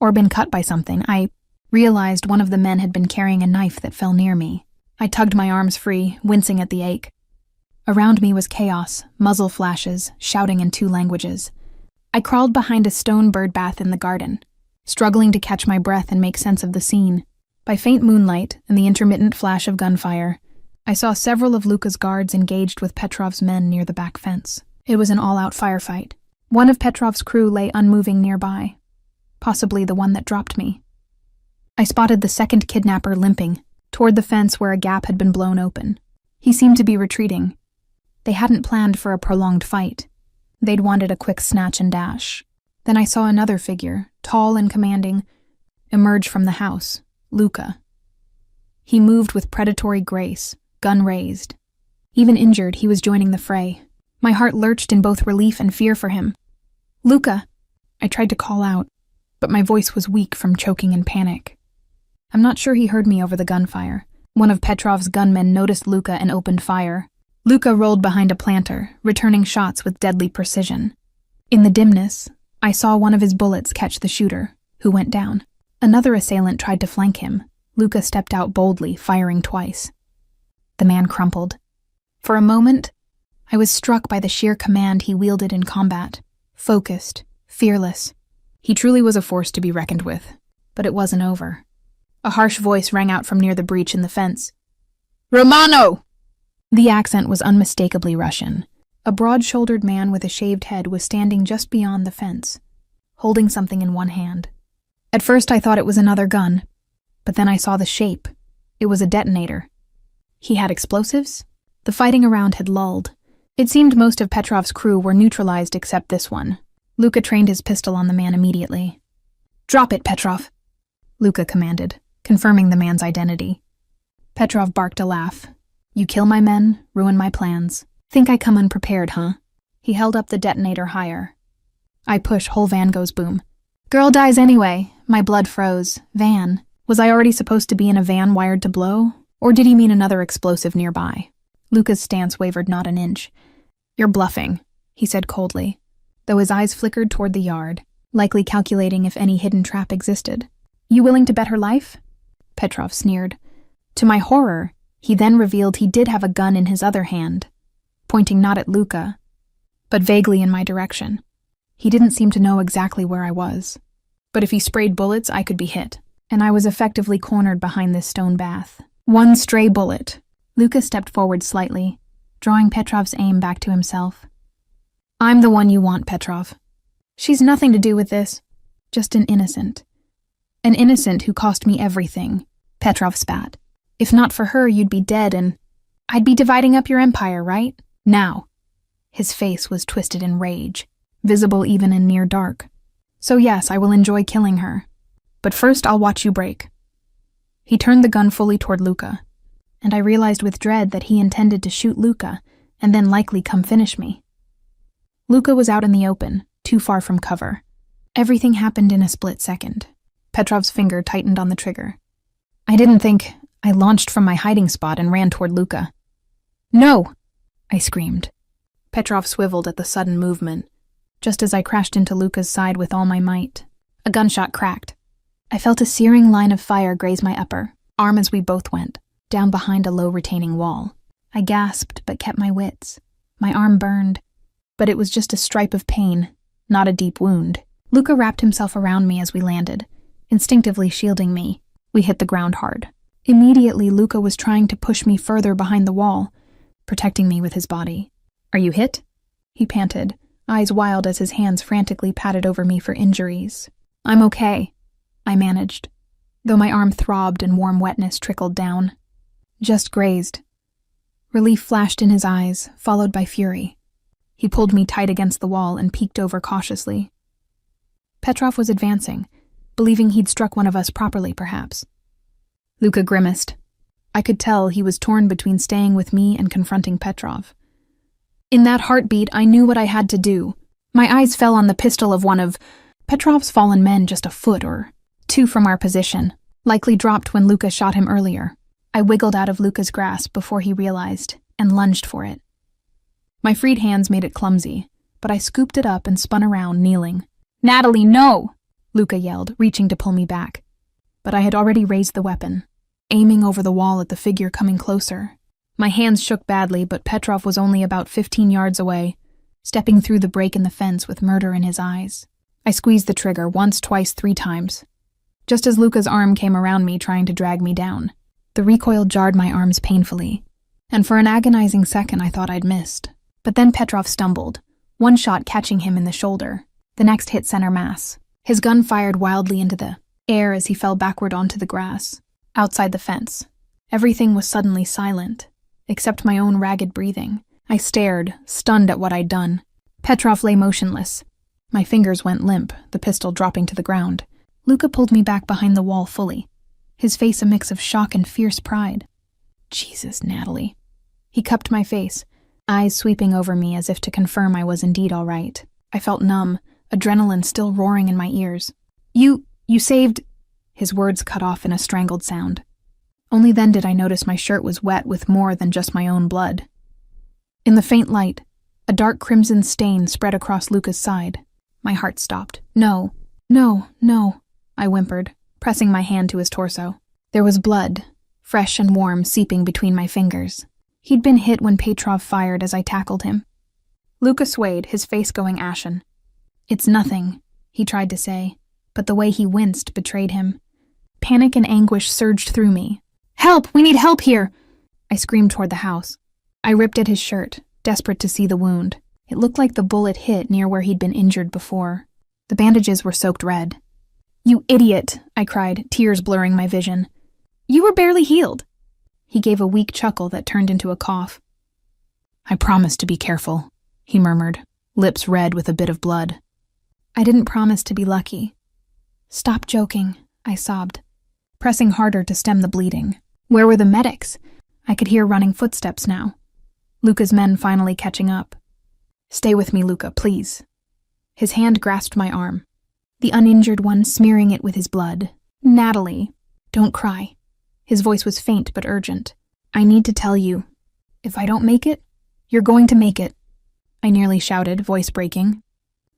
Or been cut by something. I realized one of the men had been carrying a knife that fell near me. I tugged my arms free, wincing at the ache. Around me was chaos, muzzle flashes, shouting in 2 languages. I crawled behind a stone bird bath in the garden, struggling to catch my breath and make sense of the scene. By faint moonlight and the intermittent flash of gunfire, I saw several of Luca's guards engaged with Petrov's men near the back fence. It was an all-out firefight. One of Petrov's crew lay unmoving nearby, possibly the one that dropped me. I spotted the second kidnapper limping toward the fence where a gap had been blown open. He seemed to be retreating. They hadn't planned for a prolonged fight. They'd wanted a quick snatch and dash. Then I saw another figure, tall and commanding, emerge from the house, Luca. He moved with predatory grace, gun raised. Even injured, he was joining the fray. My heart lurched in both relief and fear for him. "Luca!" I tried to call out, but my voice was weak from choking and panic. I'm not sure he heard me over the gunfire. One of Petrov's gunmen noticed Luca and opened fire. Luca rolled behind a planter, returning shots with deadly precision. In the dimness, I saw one of his bullets catch the shooter, who went down. Another assailant tried to flank him. Luca stepped out boldly, firing twice. The man crumpled. For a moment, I was struck by the sheer command he wielded in combat. Focused, fearless. He truly was a force to be reckoned with. But it wasn't over. A harsh voice rang out from near the breach in the fence. "Romano!" The accent was unmistakably Russian. A broad-shouldered man with a shaved head was standing just beyond the fence, holding something in one hand. At first I thought it was another gun, but then I saw the shape. It was a detonator. He had explosives? The fighting around had lulled. It seemed most of Petrov's crew were neutralized except this one. Luca trained his pistol on the man immediately. "Drop it, Petrov," Luka commanded, confirming the man's identity. Petrov barked a laugh. You kill my men, ruin my plans. Think I come unprepared, huh? He held up the detonator higher. I push, whole van goes boom. Girl dies anyway. My blood froze. Van. Was I already supposed to be in a van wired to blow? Or did he mean another explosive nearby? Luka's stance wavered not an inch. You're bluffing, he said coldly, though his eyes flickered toward the yard, likely calculating if any hidden trap existed. You willing to bet her life? Petrov sneered. To my horror, he then revealed he did have a gun in his other hand, pointing not at Luka, but vaguely in my direction. He didn't seem to know exactly where I was. But if he sprayed bullets, I could be hit, and I was effectively cornered behind this stone bath. One stray bullet. Luka stepped forward slightly, drawing Petrov's aim back to himself. I'm the one you want, Petrov. She's nothing to do with this. Just an innocent. An innocent who cost me everything, Petrov spat. If not for her, you'd be dead and I'd be dividing up your empire, right? Now. His face was twisted in rage, visible even in near dark. So yes, I will enjoy killing her. But first I'll watch you break. He turned the gun fully toward Luka, and I realized with dread that he intended to shoot Luka and then likely come finish me. Luka was out in the open, too far from cover. Everything happened in a split second. Petrov's finger tightened on the trigger. I didn't think. I launched from my hiding spot and ran toward Luka. No! I screamed. Petrov swiveled at the sudden movement, just as I crashed into Luka's side with all my might. A gunshot cracked. I felt a searing line of fire graze my upper arm as we both went, down behind a low retaining wall. I gasped but kept my wits. My arm burned, but it was just a stripe of pain, not a deep wound. Luka wrapped himself around me as we landed, instinctively shielding me. We hit the ground hard. Immediately, Luka was trying to push me further behind the wall, protecting me with his body. Are you hit? He panted, eyes wild as his hands frantically patted over me for injuries. I'm okay, I managed, though my arm throbbed and warm wetness trickled down. Just grazed. Relief flashed in his eyes, followed by fury. He pulled me tight against the wall and peeked over cautiously. Petrov was advancing, believing he'd struck one of us properly, perhaps. Luka grimaced. I could tell he was torn between staying with me and confronting Petrov. In that heartbeat, I knew what I had to do. My eyes fell on the pistol of one of Petrov's fallen men just a foot or two from our position, likely dropped when Luka shot him earlier. I wiggled out of Luka's grasp before he realized, and lunged for it. My freed hands made it clumsy, but I scooped it up and spun around, kneeling. Natalie, no! Luka yelled, reaching to pull me back. But I had already raised the weapon, aiming over the wall at the figure coming closer. My hands shook badly, but Petrov was only about 15 yards away, stepping through the break in the fence with murder in his eyes. I squeezed the trigger once, twice, 3 times, just as Luka's arm came around me trying to drag me down. The recoil jarred my arms painfully, and for an agonizing second I thought I'd missed. But then Petrov stumbled, one shot catching him in the shoulder. The next hit center mass. His gun fired wildly into the air as he fell backward onto the grass. Outside the fence, everything was suddenly silent, except my own ragged breathing. I stared, stunned at what I'd done. Petrov lay motionless. My fingers went limp, the pistol dropping to the ground. Luka pulled me back behind the wall fully, his face a mix of shock and fierce pride. Jesus, Natalie. He cupped my face, eyes sweeping over me as if to confirm I was indeed all right. I felt numb, adrenaline still roaring in my ears. You saved... His words cut off in a strangled sound. Only then did I notice my shirt was wet with more than just my own blood. In the faint light, a dark crimson stain spread across Luka's side. My heart stopped. No, I whimpered, pressing my hand to his torso. There was blood, fresh and warm, seeping between my fingers. He'd been hit when Petrov fired as I tackled him. Luka swayed, his face going ashen. It's nothing, he tried to say, but the way he winced betrayed him. Panic and anguish surged through me. Help! We need help here! I screamed toward the house. I ripped at his shirt, desperate to see the wound. It looked like the bullet hit near where he'd been injured before. The bandages were soaked red. You idiot, I cried, tears blurring my vision. You were barely healed. He gave a weak chuckle that turned into a cough. I promised to be careful, he murmured, lips red with a bit of blood. I didn't promise to be lucky. Stop joking, I sobbed. pressing harder to stem the bleeding. Where were the medics? I could hear running footsteps now. Luca's men finally catching up. Stay with me, Luca, please. His hand grasped my arm, the uninjured one smearing it with his blood. Natalie, don't cry. His voice was faint but urgent. I need to tell you. If I don't make it, you're going to make it. I nearly shouted, voice breaking.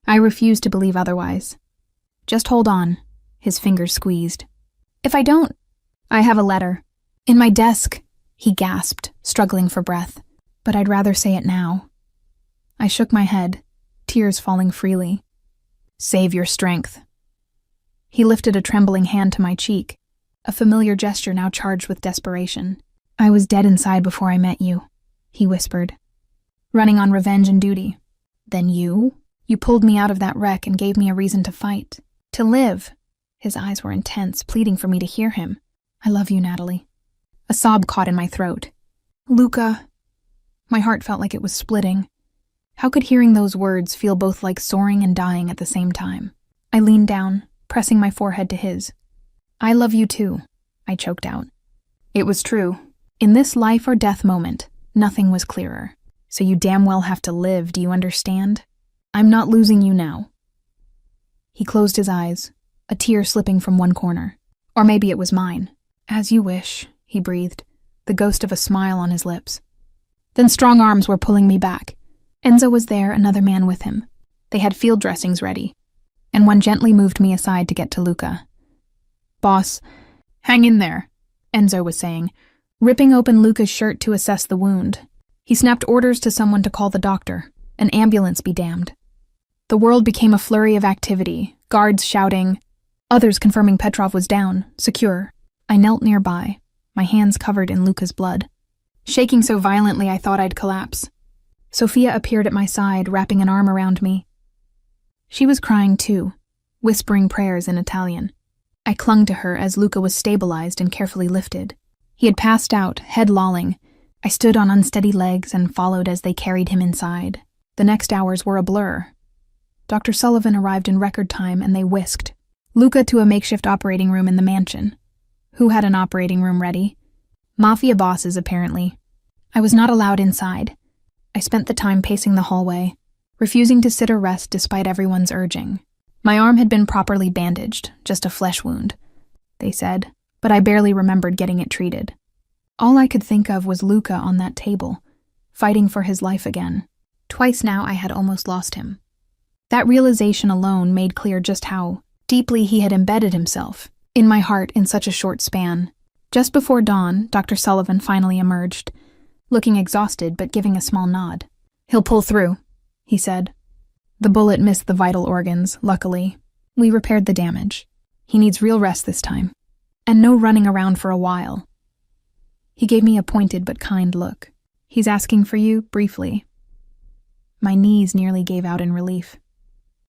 I refused to believe otherwise. Just hold on. His fingers squeezed. If I don't, I have a letter. In my desk, he gasped, struggling for breath. But I'd rather say it now. I shook my head, tears falling freely. Save your strength. He lifted a trembling hand to my cheek, a familiar gesture now charged with desperation. I was dead inside before I met you, he whispered. Running on revenge and duty. Then you? You pulled me out of that wreck and gave me a reason to fight. To live. His eyes were intense, pleading for me to hear him. I love you, Natalie. A sob caught in my throat. Luca. My heart felt like it was splitting. How could hearing those words feel both like soaring and dying at the same time? I leaned down, pressing my forehead to his. I love you too, I choked out. It was true. In this life or death moment, nothing was clearer. So you damn well have to live, do you understand? I'm not losing you now. He closed his eyes, a tear slipping from one corner. Or maybe it was mine. As you wish, he breathed, the ghost of a smile on his lips. Then strong arms were pulling me back. Enzo was there, another man with him. They had field dressings ready, and one gently moved me aside to get to Luca. Boss, hang in there, Enzo was saying, ripping open Luca's shirt to assess the wound. He snapped orders to someone to call the doctor. An ambulance be damned. The world became a flurry of activity, guards shouting, others confirming Petrov was down, secure. I knelt nearby, my hands covered in Luca's blood. Shaking so violently I thought I'd collapse. Sophia appeared at my side, wrapping an arm around me. She was crying too, whispering prayers in Italian. I clung to her as Luca was stabilized and carefully lifted. He had passed out, head lolling. I stood on unsteady legs and followed as they carried him inside. The next hours were a blur. Dr. Sullivan arrived in record time and they whisked Luca to a makeshift operating room in the mansion. Who had an operating room ready? Mafia bosses, apparently. I was not allowed inside. I spent the time pacing the hallway, refusing to sit or rest despite everyone's urging. My arm had been properly bandaged, just a flesh wound, they said, but I barely remembered getting it treated. All I could think of was Luca on that table, fighting for his life again. Twice now I had almost lost him. That realization alone made clear just how deeply he had embedded himself in my heart in such a short span. Just before dawn, Dr. Sullivan finally emerged, looking exhausted but giving a small nod. He'll pull through, he said. The bullet missed the vital organs, luckily. We repaired the damage. He needs real rest this time. And no running around for a while. He gave me a pointed but kind look. He's asking for you, briefly. My knees nearly gave out in relief.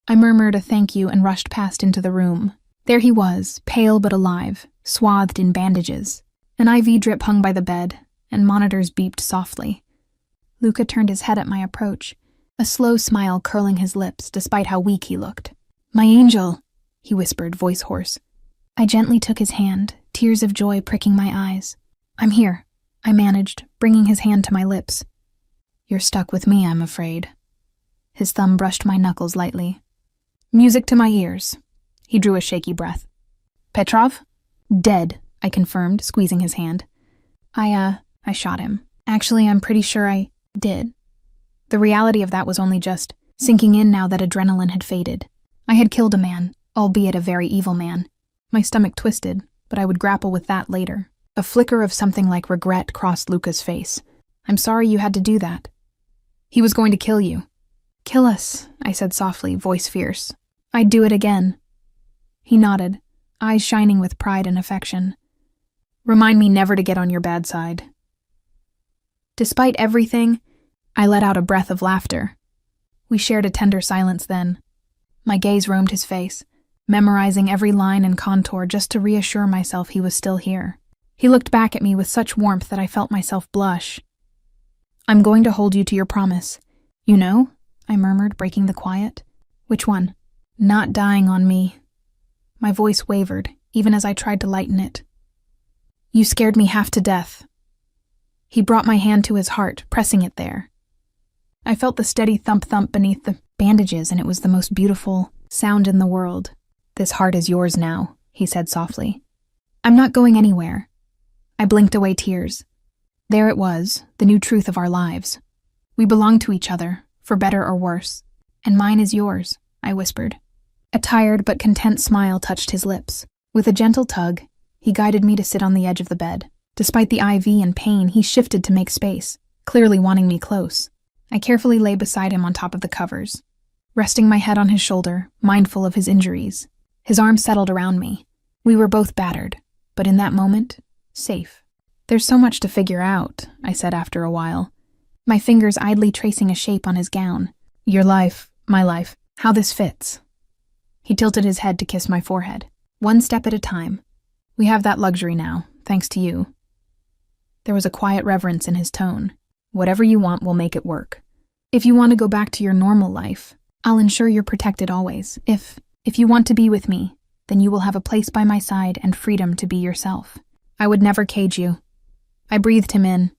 I murmured a thank you and rushed past into the room. There he was, pale but alive, swathed in bandages. An IV drip hung by the bed, and monitors beeped softly. Luca turned his head at my approach, a slow smile curling his lips despite how weak he looked. My angel, he whispered, voice hoarse. I gently took his hand, tears of joy pricking my eyes. I'm here, I managed, bringing his hand to my lips. You're stuck with me, I'm afraid. His thumb brushed my knuckles lightly. Music to my ears. He drew a shaky breath. Petrov? Dead, I confirmed, squeezing his hand. I shot him. Actually, I'm pretty sure I did. The reality of that was only just sinking in now that adrenaline had faded. I had killed a man, albeit a very evil man. My stomach twisted, but I would grapple with that later. A flicker of something like regret crossed Luca's face. I'm sorry you had to do that. He was going to kill you. Kill us, I said softly, voice fierce. I'd do it again. He nodded, eyes shining with pride and affection. Remind me never to get on your bad side. Despite everything, I let out a breath of laughter. We shared a tender silence then. My gaze roamed his face, memorizing every line and contour just to reassure myself he was still here. He looked back at me with such warmth that I felt myself blush. I'm going to hold you to your promise. You know? I murmured, breaking the quiet. Which one? Not dying on me. My voice wavered, even as I tried to lighten it. You scared me half to death. He brought my hand to his heart, pressing it there. I felt the steady thump-thump beneath the bandages, and it was the most beautiful sound in the world. This heart is yours now, he said softly. I'm not going anywhere. I blinked away tears. There it was, the new truth of our lives. We belong to each other, for better or worse. And mine is yours, I whispered. A tired but content smile touched his lips. With a gentle tug, he guided me to sit on the edge of the bed. Despite the IV and pain, he shifted to make space, clearly wanting me close. I carefully lay beside him on top of the covers, resting my head on his shoulder, mindful of his injuries. His arms settled around me. We were both battered, but in that moment, safe. There's so much to figure out, I said after a while, my fingers idly tracing a shape on his gown. Your life, my life, how this fits. He tilted his head to kiss my forehead. One step at a time. We have that luxury now, thanks to you. There was a quiet reverence in his tone. Whatever you want, we'll make it work. If you want to go back to your normal life, I'll ensure you're protected always. If you want to be with me, then you will have a place by my side and freedom to be yourself. I would never cage you. I breathed him in,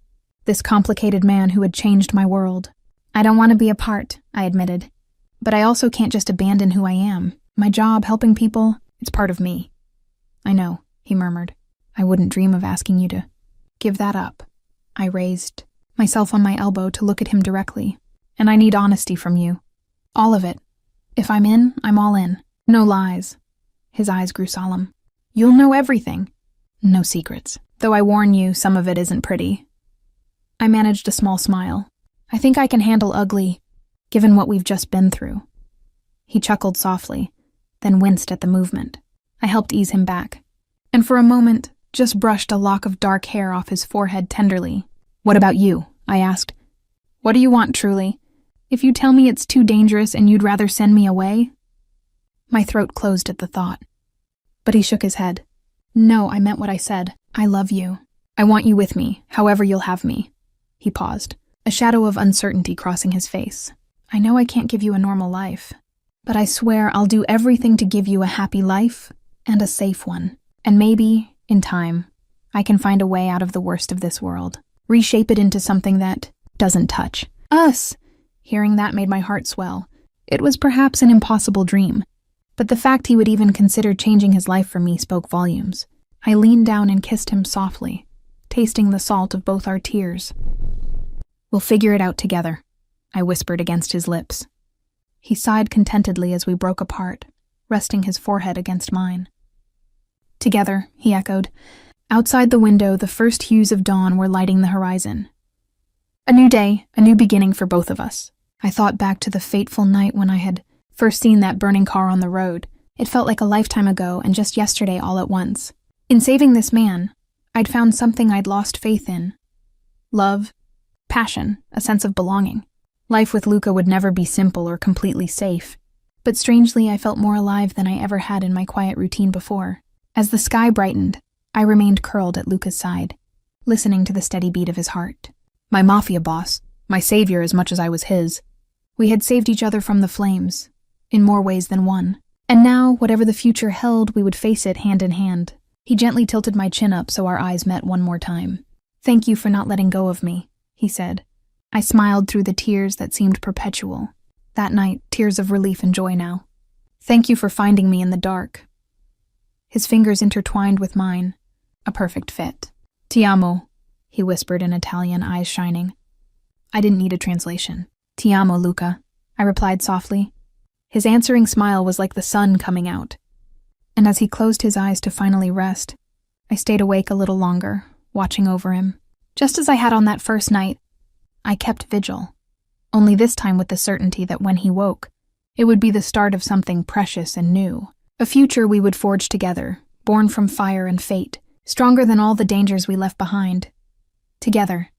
this complicated man who had changed my world. I don't want to be apart, I admitted. But I also can't just abandon who I am. My job, helping people, it's part of me. I know, he murmured. I wouldn't dream of asking you to give that up. I raised myself on my elbow to look at him directly. And I need honesty from you. All of it. If I'm in, I'm all in. No lies. His eyes grew solemn. You'll know everything. No secrets. Though I warn you, some of it isn't pretty. I managed a small smile. I think I can handle ugly, given what we've just been through. He chuckled softly, then winced at the movement. I helped ease him back, and for a moment, just brushed a lock of dark hair off his forehead tenderly. What about you? I asked. What do you want, truly? If you tell me it's too dangerous and you'd rather send me away? My throat closed at the thought. But he shook his head. No, I meant what I said. I love you. I want you with me, however you'll have me. He paused, a shadow of uncertainty crossing his face. I know I can't give you a normal life, but I swear I'll do everything to give you a happy life and a safe one. And maybe, in time, I can find a way out of the worst of this world. Reshape it into something that doesn't touch us. Hearing that made my heart swell. It was perhaps an impossible dream, but the fact he would even consider changing his life for me spoke volumes. I leaned down and kissed him softly, tasting the salt of both our tears. We'll figure it out together, I whispered against his lips. He sighed contentedly as we broke apart, resting his forehead against mine. Together, he echoed. Outside the window, the first hues of dawn were lighting the horizon. A new day, a new beginning for both of us. I thought back to the fateful night when I had first seen that burning car on the road. It felt like a lifetime ago and just yesterday all at once. In saving this man, I'd found something I'd lost faith in. Love, passion, a sense of belonging. Life with Luca would never be simple or completely safe. But strangely, I felt more alive than I ever had in my quiet routine before. As the sky brightened, I remained curled at Luca's side, listening to the steady beat of his heart. My Mafia boss, my savior as much as I was his. We had saved each other from the flames, in more ways than one. And now, whatever the future held, we would face it hand in hand. He gently tilted my chin up so our eyes met one more time. Thank you for not letting go of me, he said. I smiled through the tears that seemed perpetual. That night, tears of relief and joy now. Thank you for finding me in the dark. His fingers intertwined with mine. A perfect fit. Ti amo, he whispered in Italian, eyes shining. I didn't need a translation. Ti amo, Luca, I replied softly. His answering smile was like the sun coming out. And as he closed his eyes to finally rest, I stayed awake a little longer, watching over him. Just as I had on that first night, I kept vigil, only this time with the certainty that when he woke, it would be the start of something precious and new. A future we would forge together, born from fire and fate, stronger than all the dangers we left behind. Together,